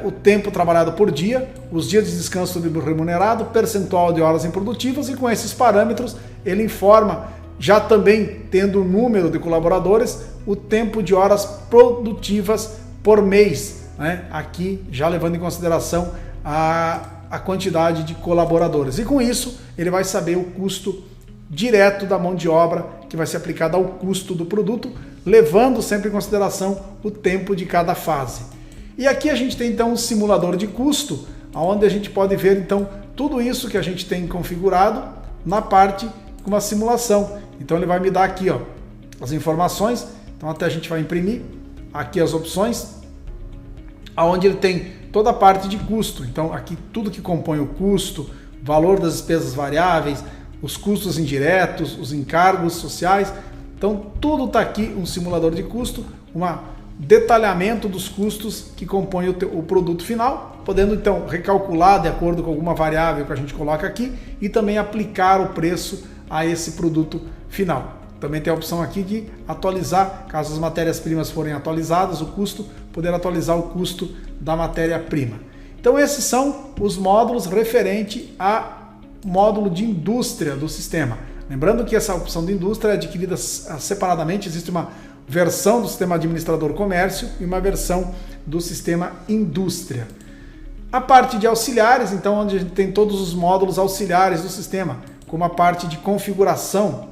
o tempo trabalhado por dia, os dias de descanso remunerado, percentual de horas improdutivas, e com esses parâmetros ele informa, já também tendo o número de colaboradores, o tempo de horas produtivas por mês, aqui já levando em consideração a quantidade de colaboradores. E com isso, ele vai saber o custo direto da mão de obra que vai ser aplicado ao custo do produto, levando sempre em consideração o tempo de cada fase. E aqui a gente tem então um simulador de custo, onde a gente pode ver então tudo isso que a gente tem configurado na parte com uma simulação. Então ele vai me dar aqui as informações, então até a gente vai imprimir aqui as opções, onde ele tem toda a parte de custo. Então aqui tudo que compõe o custo, valor das despesas variáveis, os custos indiretos, os encargos sociais. Então tudo está aqui, um simulador de custo, um detalhamento dos custos que compõem o produto final, podendo então recalcular de acordo com alguma variável que a gente coloca aqui e também aplicar o preço a esse produto final. Também tem a opção aqui de atualizar, caso as matérias-primas forem atualizadas, o custo, poder atualizar o custo da matéria-prima. Então esses são os módulos referente a módulo de indústria do sistema. Lembrando que essa opção de indústria é adquirida separadamente, existe uma versão do sistema administrador comércio e uma versão do sistema indústria. A parte de auxiliares, então, onde a gente tem todos os módulos auxiliares do sistema, como a parte de configuração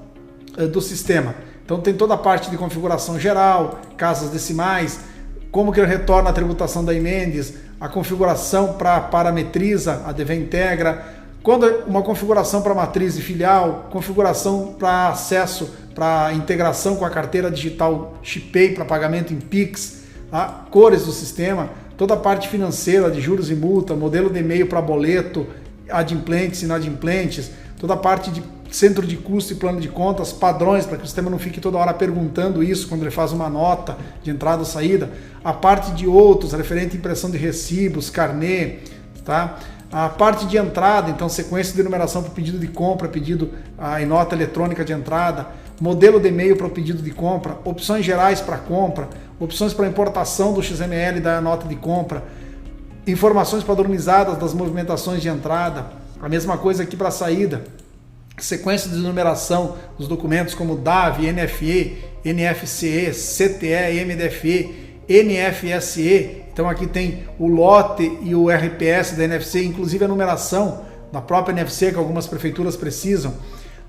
do sistema. Então tem toda a parte de configuração geral, casas decimais, como que ele retorna a tributação da emendes, a configuração para parametriza, a DV integra, quando uma configuração para matriz e filial, configuração para acesso, para integração com a carteira digital Shipay para pagamento em Pix, cores do sistema, toda a parte financeira de juros e multa, modelo de e-mail para boleto, adimplentes e inadimplentes, toda a parte de centro de custo e plano de contas, padrões, para que o sistema não fique toda hora perguntando isso quando ele faz uma nota de entrada ou saída, a parte de outros, referente à impressão de recibos, carnê, tá? A parte de entrada, então sequência de numeração para o pedido de compra, pedido em nota eletrônica de entrada, modelo de e-mail para o pedido de compra, opções gerais para compra, opções para importação do XML da nota de compra, informações padronizadas das movimentações de entrada, a mesma coisa aqui para a saída, sequência de numeração dos documentos como DAV, NFE, NFCE, CTE, MDFE, NFSE. Então aqui tem o lote e o RPS da NFC, inclusive a numeração da própria NFC que algumas prefeituras precisam,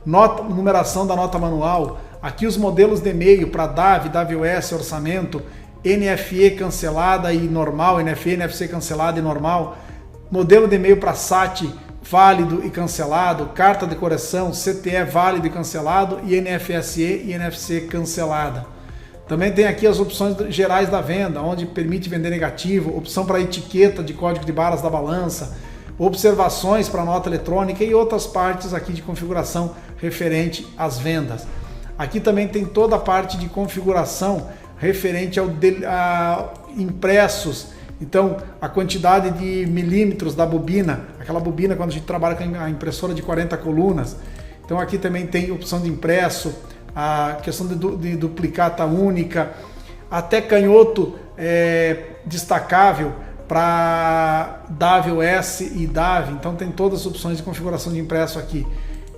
numeração da nota manual, aqui os modelos de e-mail para DAV, DAVOS, orçamento, NFE cancelada e normal, NFE, NFC cancelada e normal, modelo de e-mail para SAT válido e cancelado, carta de correção, CTE válido e cancelado e NFSE e NFC cancelada. Também tem aqui as opções gerais da venda, onde permite vender negativo, opção para etiqueta de código de barras da balança, observações para nota eletrônica e outras partes aqui de configuração referente às vendas. Aqui também tem toda a parte de configuração referente a impressos. Então, a quantidade de milímetros da bobina, aquela bobina quando a gente trabalha com a impressora de 40 colunas. Então aqui também tem opção de impresso, a questão de duplicata única, até canhoto destacável para DAVI-OS e DAVI. Então tem todas as opções de configuração de impresso aqui.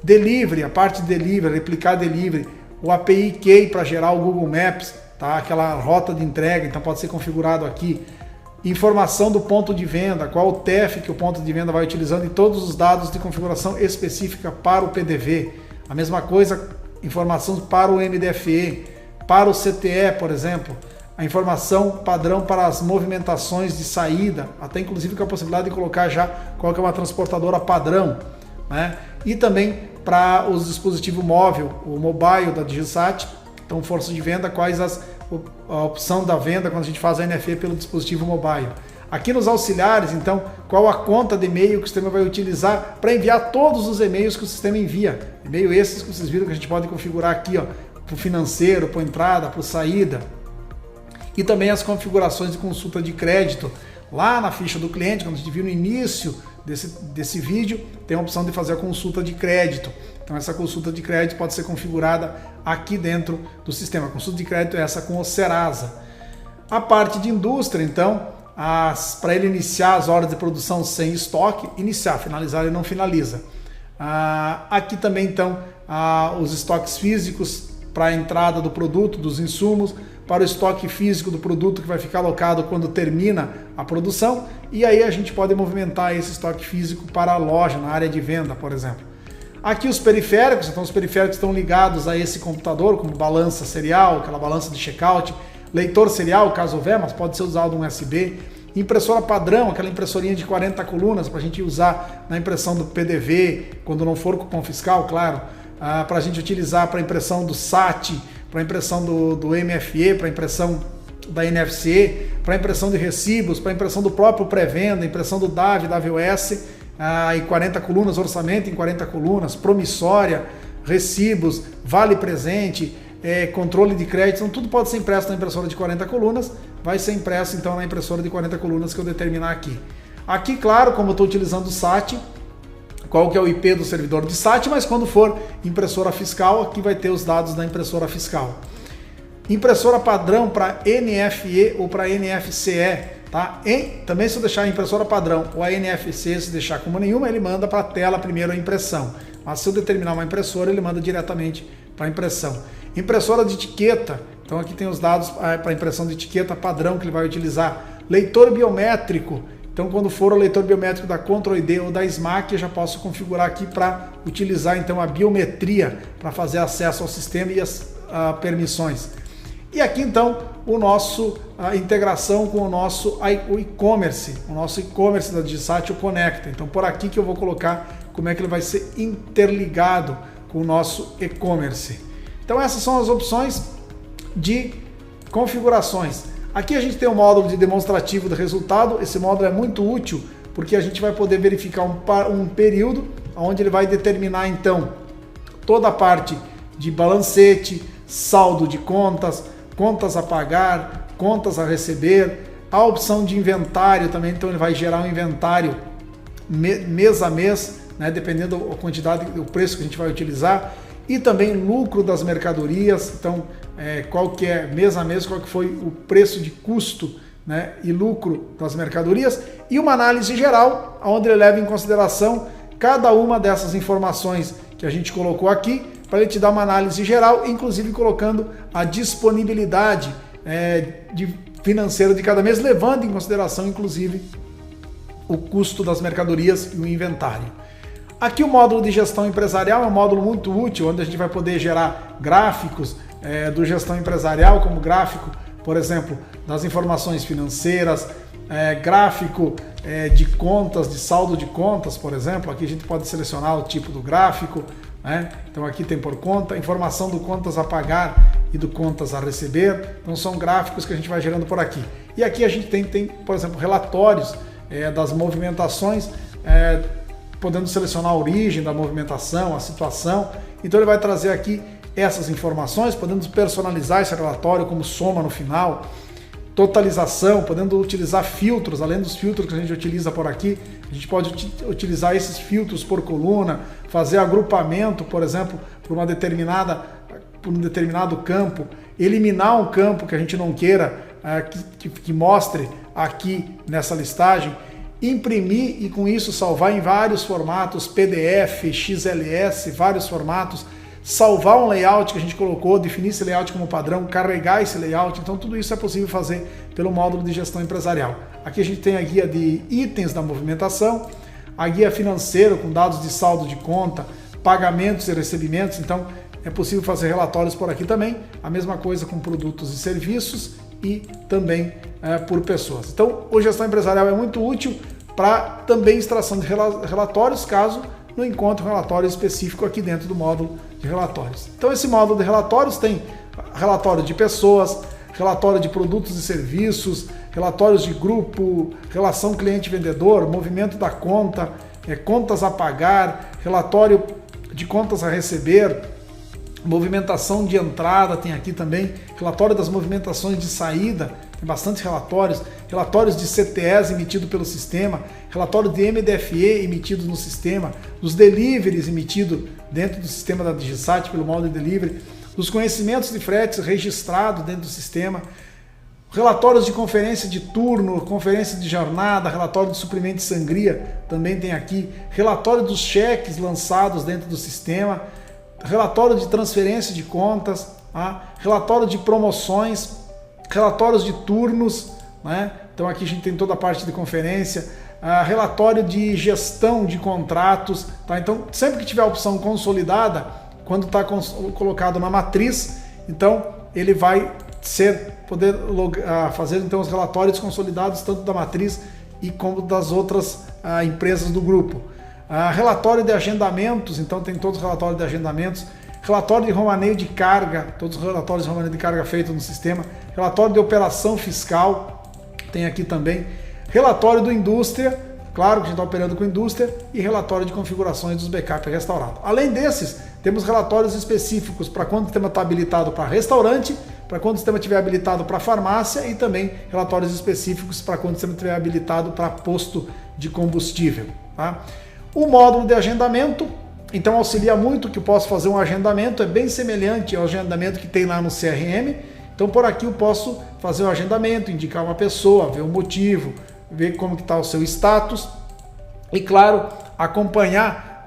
Delivery, a parte de delivery, replicar delivery, o API Key para gerar o Google Maps, tá? Aquela rota de entrega, então pode ser configurado aqui. Informação do ponto de venda, qual o TEF que o ponto de venda vai utilizando e todos os dados de configuração específica para o PDV. A mesma coisa, informação para o MDFE, para o CTE, por exemplo. A informação padrão para as movimentações de saída, até inclusive com a possibilidade de colocar já qual que é uma transportadora padrão, né? E também para os dispositivos móvel, o mobile da Digisat, então força de venda, quais a opção da venda quando a gente faz a NFE pelo dispositivo mobile. Aqui nos auxiliares, então, qual a conta de e-mail que o sistema vai utilizar para enviar todos os e-mails que o sistema envia. E-mail esses que vocês viram que a gente pode configurar aqui, para o financeiro, para entrada, para saída. E também as configurações de consulta de crédito. Lá na ficha do cliente, quando a gente viu no início desse vídeo, tem a opção de fazer a consulta de crédito. Então essa consulta de crédito pode ser configurada aqui dentro do sistema. A consulta de crédito é essa com o Serasa. A parte de indústria, então, para ele iniciar as horas de produção sem estoque, iniciar, finalizar ele não finaliza. Aqui também, então, os estoques físicos para a entrada do produto, dos insumos, para o estoque físico do produto que vai ficar alocado quando termina a produção, e aí a gente pode movimentar esse estoque físico para a loja, na área de venda, por exemplo. Aqui os periféricos, então os periféricos estão ligados a esse computador, como balança serial, aquela balança de checkout, leitor serial, caso houver, mas pode ser usado um USB, impressora padrão, aquela impressorinha de 40 colunas para a gente usar na impressão do PDV, quando não for cupom fiscal, claro, para a gente utilizar para impressão do SAT, para impressão do MFE, para impressão da NFC, para impressão de recibos, para impressão do próprio pré-venda, impressão do DAVI, DAVI-OS, em 40 colunas, orçamento em 40 colunas, promissória, recibos, vale presente, controle de crédito, então tudo pode ser impresso na impressora de 40 colunas, vai ser impresso então na impressora de 40 colunas que eu determinar aqui. Aqui, claro, como eu estou utilizando o SAT, qual que é o IP do servidor de SAT, mas quando for impressora fiscal, aqui vai ter os dados da impressora fiscal. Impressora padrão para NFE ou para NFCE, tá? Também se eu deixar a impressora padrão ou a NFC, se deixar como nenhuma, ele manda para a tela primeiro a impressão. Mas se eu determinar uma impressora, ele manda diretamente para a impressão. Impressora de etiqueta, então aqui tem os dados para impressão de etiqueta padrão que ele vai utilizar. Leitor biométrico, então quando for o leitor biométrico da Control-ID ou da SMAC, eu já posso configurar aqui para utilizar então a biometria para fazer acesso ao sistema e as permissões. E aqui então a integração com o nosso e-commerce, o nosso e-commerce da Digisat, o Conecta. Então por aqui que eu vou colocar como é que ele vai ser interligado com o nosso e-commerce. Então essas são as opções de configurações. Aqui a gente tem um módulo de demonstrativo do resultado. Esse módulo é muito útil porque a gente vai poder verificar um período onde ele vai determinar então toda a parte de balancete, saldo de contas, contas a pagar, contas a receber, a opção de inventário também, então ele vai gerar um inventário mês a mês, né, dependendo da quantidade, do preço que a gente vai utilizar, e também lucro das mercadorias, então qual que é mês a mês, qual que foi o preço de custo, né, e lucro das mercadorias, e uma análise geral, onde ele leva em consideração cada uma dessas informações que a gente colocou aqui, para ele te dar uma análise geral, inclusive colocando a disponibilidade financeira de cada mês, levando em consideração, inclusive, o custo das mercadorias e o inventário. Aqui o módulo de gestão empresarial é um módulo muito útil, onde a gente vai poder gerar gráficos do gestão empresarial, como gráfico, por exemplo, das informações financeiras, gráfico de contas, de saldo de contas, por exemplo. Aqui a gente pode selecionar o tipo do gráfico, né? Então aqui tem por conta, informação do contas a pagar e do contas a receber. Então são gráficos que a gente vai gerando por aqui. E aqui a gente tem por exemplo, relatórios das movimentações, podendo selecionar a origem da movimentação, a situação. Então ele vai trazer aqui essas informações, podendo personalizar esse relatório como soma no final, totalização, podendo utilizar filtros, além dos filtros que a gente utiliza por aqui, a gente pode utilizar esses filtros por coluna, fazer agrupamento, por exemplo, por um determinado campo, eliminar um campo que a gente não queira que mostre aqui nessa listagem, imprimir e com isso salvar em vários formatos, PDF, XLS, vários formatos, salvar um layout que a gente colocou, definir esse layout como padrão, carregar esse layout. Então tudo isso é possível fazer pelo módulo de gestão empresarial. Aqui a gente tem a guia de itens da movimentação, a guia financeira com dados de saldo de conta, pagamentos e recebimentos. Então é possível fazer relatórios por aqui também, a mesma coisa com produtos e serviços e também por pessoas. Então o gestão empresarial é muito útil para também extração de relatórios, caso não encontre um relatório específico aqui dentro do módulo de relatórios. Então esse módulo de relatórios tem relatório de pessoas, relatório de produtos e serviços, relatórios de grupo, relação cliente-vendedor, movimento da conta, contas a pagar, relatório de contas a receber, movimentação de entrada, tem aqui também, relatório das movimentações de saída, tem bastante relatórios, relatórios de CTEs emitido pelo sistema, relatório de MDFE emitido no sistema, dos deliveries emitido dentro do sistema da DigiSat pelo módulo de delivery, dos conhecimentos de fretes registrado dentro do sistema, relatórios de conferência de turno, conferência de jornada, relatório de suprimento de sangria, também tem aqui, relatório dos cheques lançados dentro do sistema, relatório de transferência de contas, relatório de promoções, relatórios de turnos, né? Então aqui a gente tem toda a parte de conferência, relatório de gestão de contratos, tá? Então sempre que tiver a opção consolidada, quando está colocado na matriz, então ele vai poder fazer então os relatórios consolidados tanto da matriz e como das outras empresas do grupo. Relatório de agendamentos, então tem todos os relatórios de agendamentos, relatório de romaneio de carga, todos os relatórios de romaneio de carga feitos no sistema, relatório de operação fiscal, tem aqui também, relatório do indústria, claro que a gente está operando com indústria, e relatório de configurações dos backup restaurados. Além desses, temos relatórios específicos para quando o sistema está habilitado para restaurante, para quando o sistema estiver habilitado para farmácia e também relatórios específicos para quando o sistema estiver habilitado para posto de combustível. Tá? O módulo de agendamento, então auxilia muito que eu posso fazer um agendamento, é bem semelhante ao agendamento que tem lá no CRM. Então por aqui eu posso fazer o agendamento, indicar uma pessoa, ver o motivo, ver como que está o seu status e, claro, acompanhar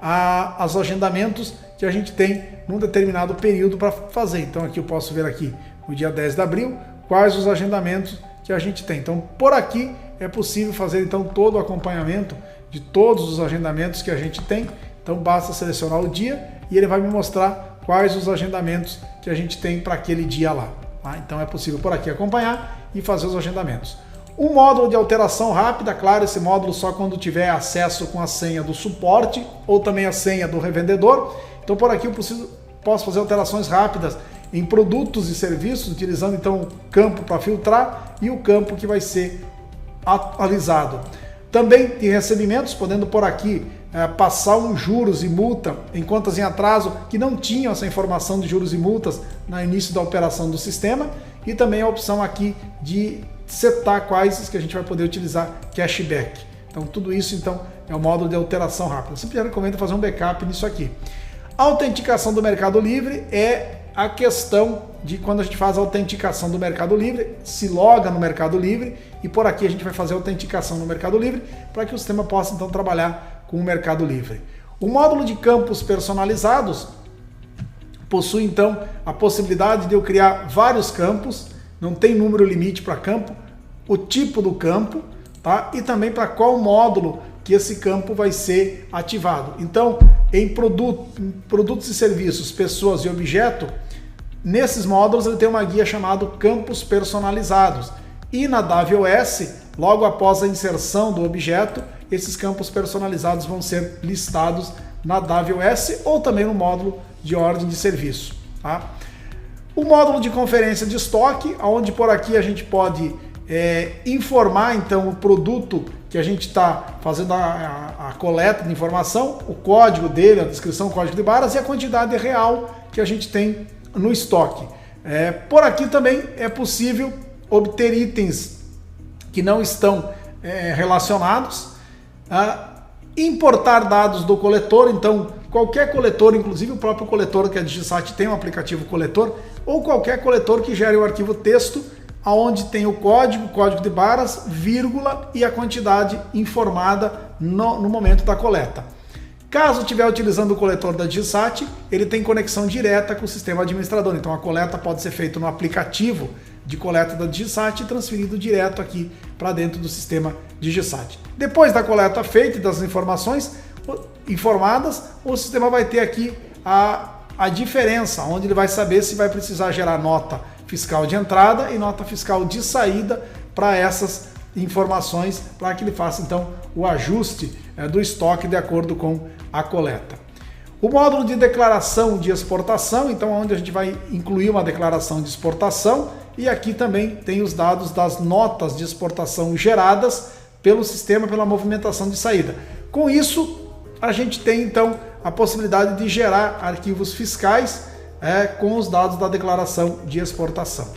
os agendamentos que a gente tem num determinado período para fazer. Então aqui eu posso ver aqui no dia 10 de abril quais os agendamentos que a gente tem. Então por aqui é possível fazer então todo o acompanhamento de todos os agendamentos que a gente tem. Então basta selecionar o dia e ele vai me mostrar quais os agendamentos que a gente tem para aquele dia lá. Tá? Então é possível por aqui acompanhar e fazer os agendamentos. O módulo de alteração rápida, claro, esse módulo só quando tiver acesso com a senha do suporte ou também a senha do revendedor. Então por aqui eu posso fazer alterações rápidas em produtos e serviços, utilizando então o campo para filtrar e o campo que vai ser atualizado. Também em recebimentos, podendo por aqui passar um juros e multa em contas em atraso que não tinham essa informação de juros e multas no início da operação do sistema, e também a opção aqui de setar quais que a gente vai poder utilizar cashback. Então tudo isso então é o módulo de alteração rápida. Eu sempre recomendo fazer um backup nisso aqui. A autenticação do Mercado Livre é a questão de quando a gente faz a autenticação do Mercado Livre, se loga no Mercado Livre e por aqui a gente vai fazer a autenticação no Mercado Livre para que o sistema possa então trabalhar com o Mercado Livre. O módulo de campos personalizados possui então a possibilidade de eu criar vários campos, não tem número limite para campo, o tipo do campo, tá? E também para qual módulo que esse campo vai ser ativado. Então, em produtos e serviços, pessoas e objeto, nesses módulos ele tem uma guia chamada Campos Personalizados. E na DAVOS, logo após a inserção do objeto, esses campos personalizados vão ser listados na DAVOS ou também no módulo de ordem de serviço. Tá? O módulo de conferência de estoque, onde por aqui a gente pode informar então o produto que a gente está fazendo a coleta de informação, o código dele, a descrição, o código de barras e a quantidade real que a gente tem no estoque. Por aqui também é possível obter itens que não estão relacionados, importar dados do coletor, então qualquer coletor, inclusive o próprio coletor que a DigiSat tem um aplicativo coletor, ou qualquer coletor que gere um arquivo texto, onde tem o código de barras, vírgula e a quantidade informada no momento da coleta. Caso estiver utilizando o coletor da DigiSat, ele tem conexão direta com o sistema administrador, então a coleta pode ser feita no aplicativo de coleta da DigiSat e transferido direto aqui para dentro do sistema DigiSat. Depois da coleta feita e das informações informadas, o sistema vai ter aqui a diferença, onde ele vai saber se vai precisar gerar nota fiscal de entrada e nota fiscal de saída para essas informações, para que ele faça então o ajuste do estoque de acordo com a coleta. O módulo de declaração de exportação, então onde a gente vai incluir uma declaração de exportação, e aqui também tem os dados das notas de exportação geradas pelo sistema, pela movimentação de saída. Com isso, a gente tem então a possibilidade de gerar arquivos fiscais com os dados da declaração de exportação.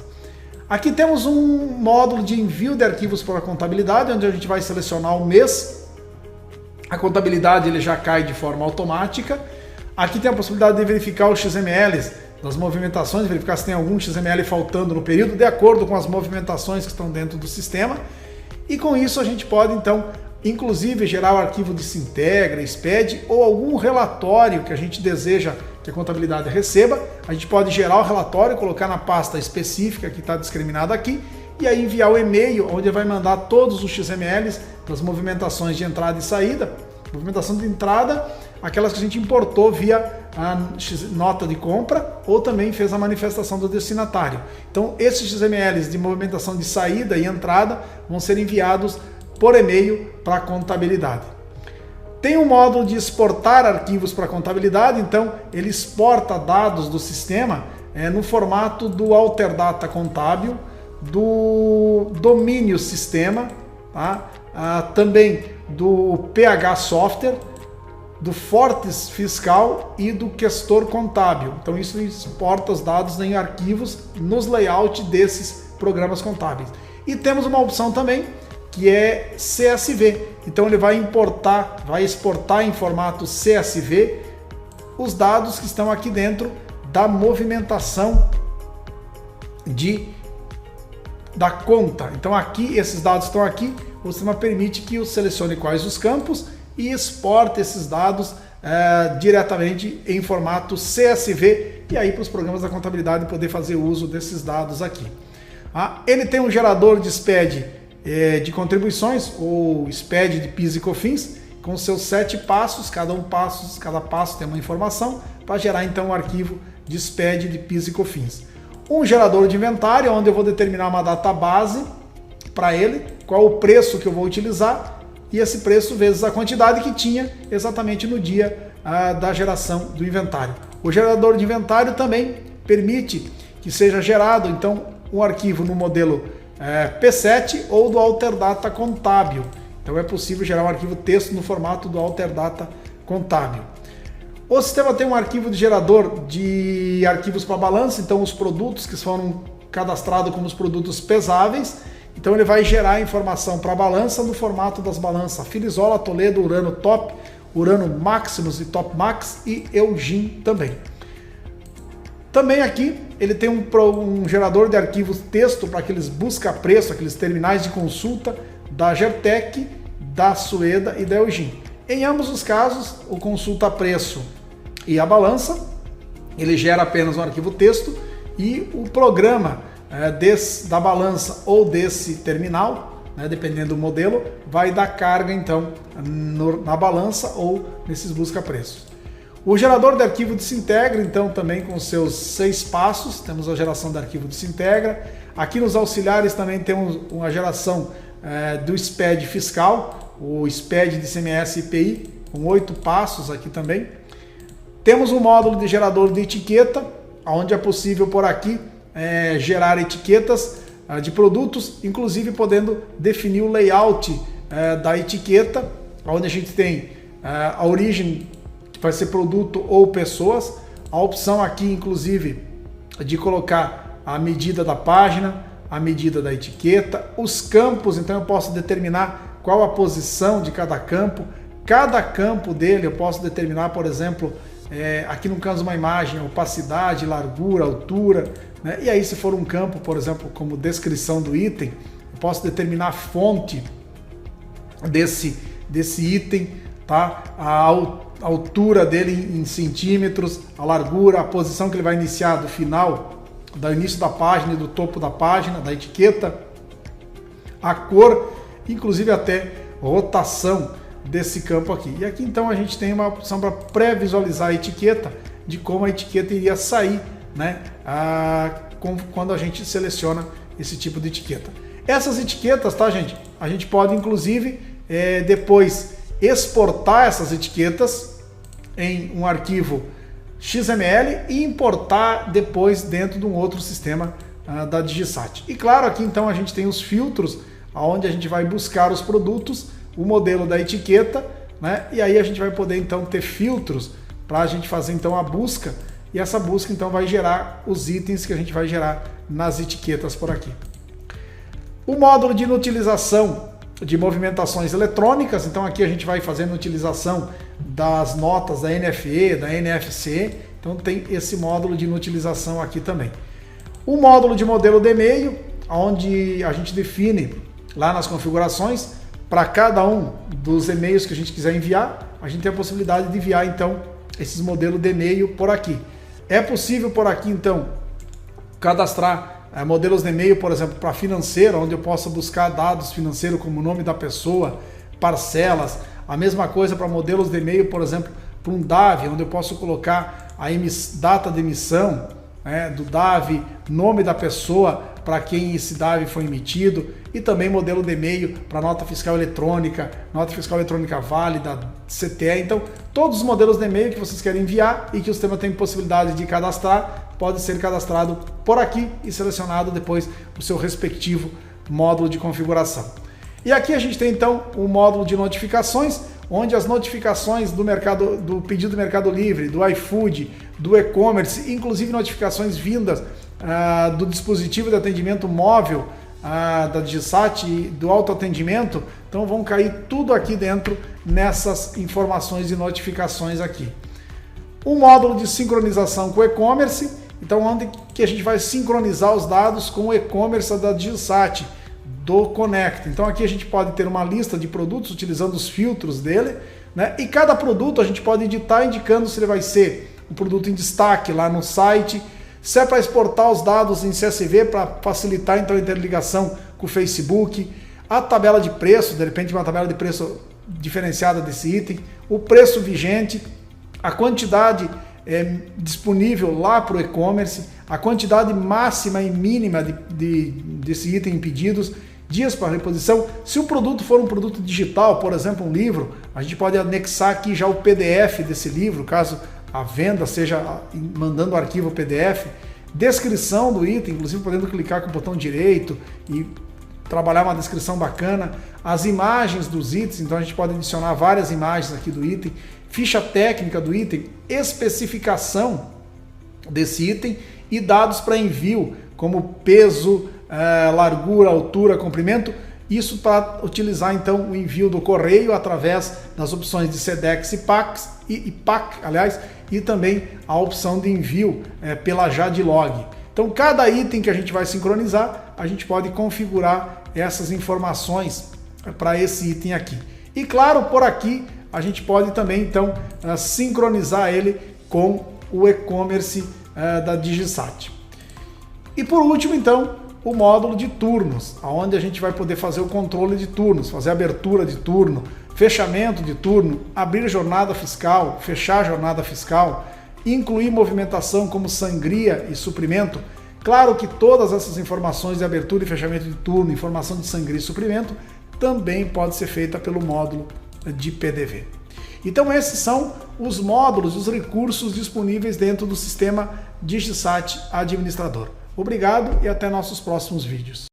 Aqui temos um módulo de envio de arquivos para a contabilidade, onde a gente vai selecionar o mês. A contabilidade ele já cai de forma automática. Aqui tem a possibilidade de verificar os XMLs das movimentações, verificar se tem algum XML faltando no período, de acordo com as movimentações que estão dentro do sistema. E com isso a gente pode então, inclusive, gerar o arquivo de Sintegra, SPED ou algum relatório que a gente deseja que a contabilidade receba. A gente pode gerar o relatório, colocar na pasta específica que está discriminada aqui e aí enviar o e-mail onde vai mandar todos os XMLs das movimentações de entrada e saída. Movimentação de entrada, aquelas que a gente importou via a nota de compra ou também fez a manifestação do destinatário. Então esses XMLs de movimentação de saída e entrada vão ser enviados por e-mail para a contabilidade. Tem um módulo de exportar arquivos para a contabilidade, então ele exporta dados do sistema no formato do Alterdata Contábil, do domínio sistema, tá? Também do PH Software, do Fortes Fiscal e do Questor Contábil. Então isso exporta os dados em arquivos nos layouts desses programas contábeis. E temos uma opção também que é CSV. Então ele vai exportar em formato CSV os dados que estão aqui dentro da movimentação da conta. Então aqui, esses dados estão aqui, o sistema permite que eu selecione quais os campos e exporte esses dados diretamente em formato CSV e aí para os programas da contabilidade poder fazer uso desses dados aqui. Ele tem um gerador de SPED de contribuições, ou SPED de PIS e COFINS, com seus 7 passos, cada passo tem uma informação, para gerar então um arquivo de SPED de PIS e COFINS. Um gerador de inventário, onde eu vou determinar uma database para ele, qual o preço que eu vou utilizar, e esse preço vezes a quantidade que tinha exatamente no dia da geração do inventário. O gerador de inventário também permite que seja gerado então um arquivo no modelo P7 ou do Alterdata Contábil. Então é possível gerar um arquivo texto no formato do Alterdata Contábil. O sistema tem um arquivo de gerador de arquivos para balança, então os produtos que foram cadastrados como os produtos pesáveis, então ele vai gerar informação para a balança no formato das balanças Filisola, Toledo, Urano Top, Urano Maximus e Top Max e Eugene também. Também aqui ele tem um gerador de arquivos texto para aqueles busca-preço, aqueles terminais de consulta da Gertec, da Sueda e da Eugene. Em ambos os casos, o consulta-preço e a balança, ele gera apenas um arquivo texto e o programa da balança ou desse terminal, dependendo do modelo, vai dar carga então na balança ou nesses busca-preços. O gerador de arquivo de Sintegra, então, também com seus 6 passos, temos a geração de arquivo de Sintegra. Aqui nos auxiliares também temos uma geração do SPED fiscal, o SPED de ICMS e IPI, com 8 passos aqui também. Temos um módulo de gerador de etiqueta, onde é possível por aqui gerar etiquetas de produtos, inclusive podendo definir o layout da etiqueta, onde a gente tem a origem, que vai ser produto ou pessoas, a opção aqui inclusive de colocar a medida da página, a medida da etiqueta, os campos, então eu posso determinar qual a posição de cada campo dele eu posso determinar, por exemplo, aqui no caso uma imagem, opacidade, largura, altura, né? E aí se for um campo, por exemplo, como descrição do item, eu posso determinar a fonte desse item, tá? A altura dele em centímetros, a largura, a posição que ele vai iniciar do final, do início da página e do topo da página, da etiqueta, a cor, inclusive até rotação desse campo aqui. E aqui então a gente tem uma opção para pré-visualizar a etiqueta, de como a etiqueta iria sair, né, quando a gente seleciona esse tipo de etiqueta. Essas etiquetas, tá, gente? A gente pode inclusive depois exportar essas etiquetas em um arquivo XML e importar depois dentro de um outro sistema da Digisat. E claro, aqui então a gente tem os filtros, onde a gente vai buscar os produtos, o modelo da etiqueta, né? E aí a gente vai poder então ter filtros para a gente fazer então a busca, e essa busca então vai gerar os itens que a gente vai gerar nas etiquetas por aqui. O módulo de inutilização de movimentações eletrônicas, então aqui a gente vai fazendo utilização das notas da NFE, da NFC, então tem esse módulo de inutilização aqui também. O módulo de modelo de e-mail, onde a gente define lá nas configurações, para cada um dos e-mails que a gente quiser enviar, a gente tem a possibilidade de enviar então esses modelos de e-mail por aqui. É possível por aqui então cadastrar modelos de e-mail, por exemplo, para financeiro, onde eu possa buscar dados financeiros como o nome da pessoa, parcelas. A mesma coisa para modelos de e-mail, por exemplo, para um DAV, onde eu posso colocar a data de emissão do DAV, nome da pessoa para quem esse DAV foi emitido, e também modelo de e-mail para nota fiscal eletrônica válida, CTE. Então, todos os modelos de e-mail que vocês querem enviar e que o sistema tem possibilidade de cadastrar, pode ser cadastrado por aqui e selecionado depois o seu respectivo módulo de configuração. E aqui a gente tem então o módulo de notificações, onde as notificações do pedido do Mercado Livre, do iFood, do e-commerce, inclusive notificações vindas do dispositivo de atendimento móvel da Digisat e do autoatendimento, então vão cair tudo aqui dentro nessas informações e notificações aqui. Um módulo de sincronização com o e-commerce, então onde que a gente vai sincronizar os dados com o e-commerce da Digisat, do Connect. Então aqui a gente pode ter uma lista de produtos utilizando os filtros dele, né? E cada produto a gente pode editar indicando se ele vai ser um produto em destaque lá no site, se é para exportar os dados em CSV para facilitar então a interligação com o Facebook, a tabela de preço, de repente uma tabela de preço diferenciada desse item, o preço vigente, a quantidade disponível lá para o e-commerce, a quantidade máxima e mínima desse item em pedidos, dias para reposição. Se o produto for um produto digital, por exemplo, um livro, a gente pode anexar aqui já o PDF desse livro, caso a venda seja mandando o arquivo PDF, descrição do item, inclusive podendo clicar com o botão direito e trabalhar uma descrição bacana, as imagens dos itens, então a gente pode adicionar várias imagens aqui do item, ficha técnica do item, especificação desse item e dados para envio, como peso, largura, altura, comprimento, isso para utilizar então o envio do correio através das opções de SEDEX e PAC, aliás, e também a opção de envio pela Jadlog. Então cada item que a gente vai sincronizar, a gente pode configurar essas informações para esse item aqui. E claro, por aqui a gente pode também então sincronizar ele com o e-commerce da Digisat. E por último então, o módulo de turnos, onde a gente vai poder fazer o controle de turnos, fazer abertura de turno, fechamento de turno, abrir jornada fiscal, fechar jornada fiscal, incluir movimentação como sangria e suprimento. Claro que todas essas informações de abertura e fechamento de turno, informação de sangria e suprimento, também pode ser feita pelo módulo de PDV. Então esses são os módulos, os recursos disponíveis dentro do sistema DigiSat Administrador. Obrigado e até nossos próximos vídeos.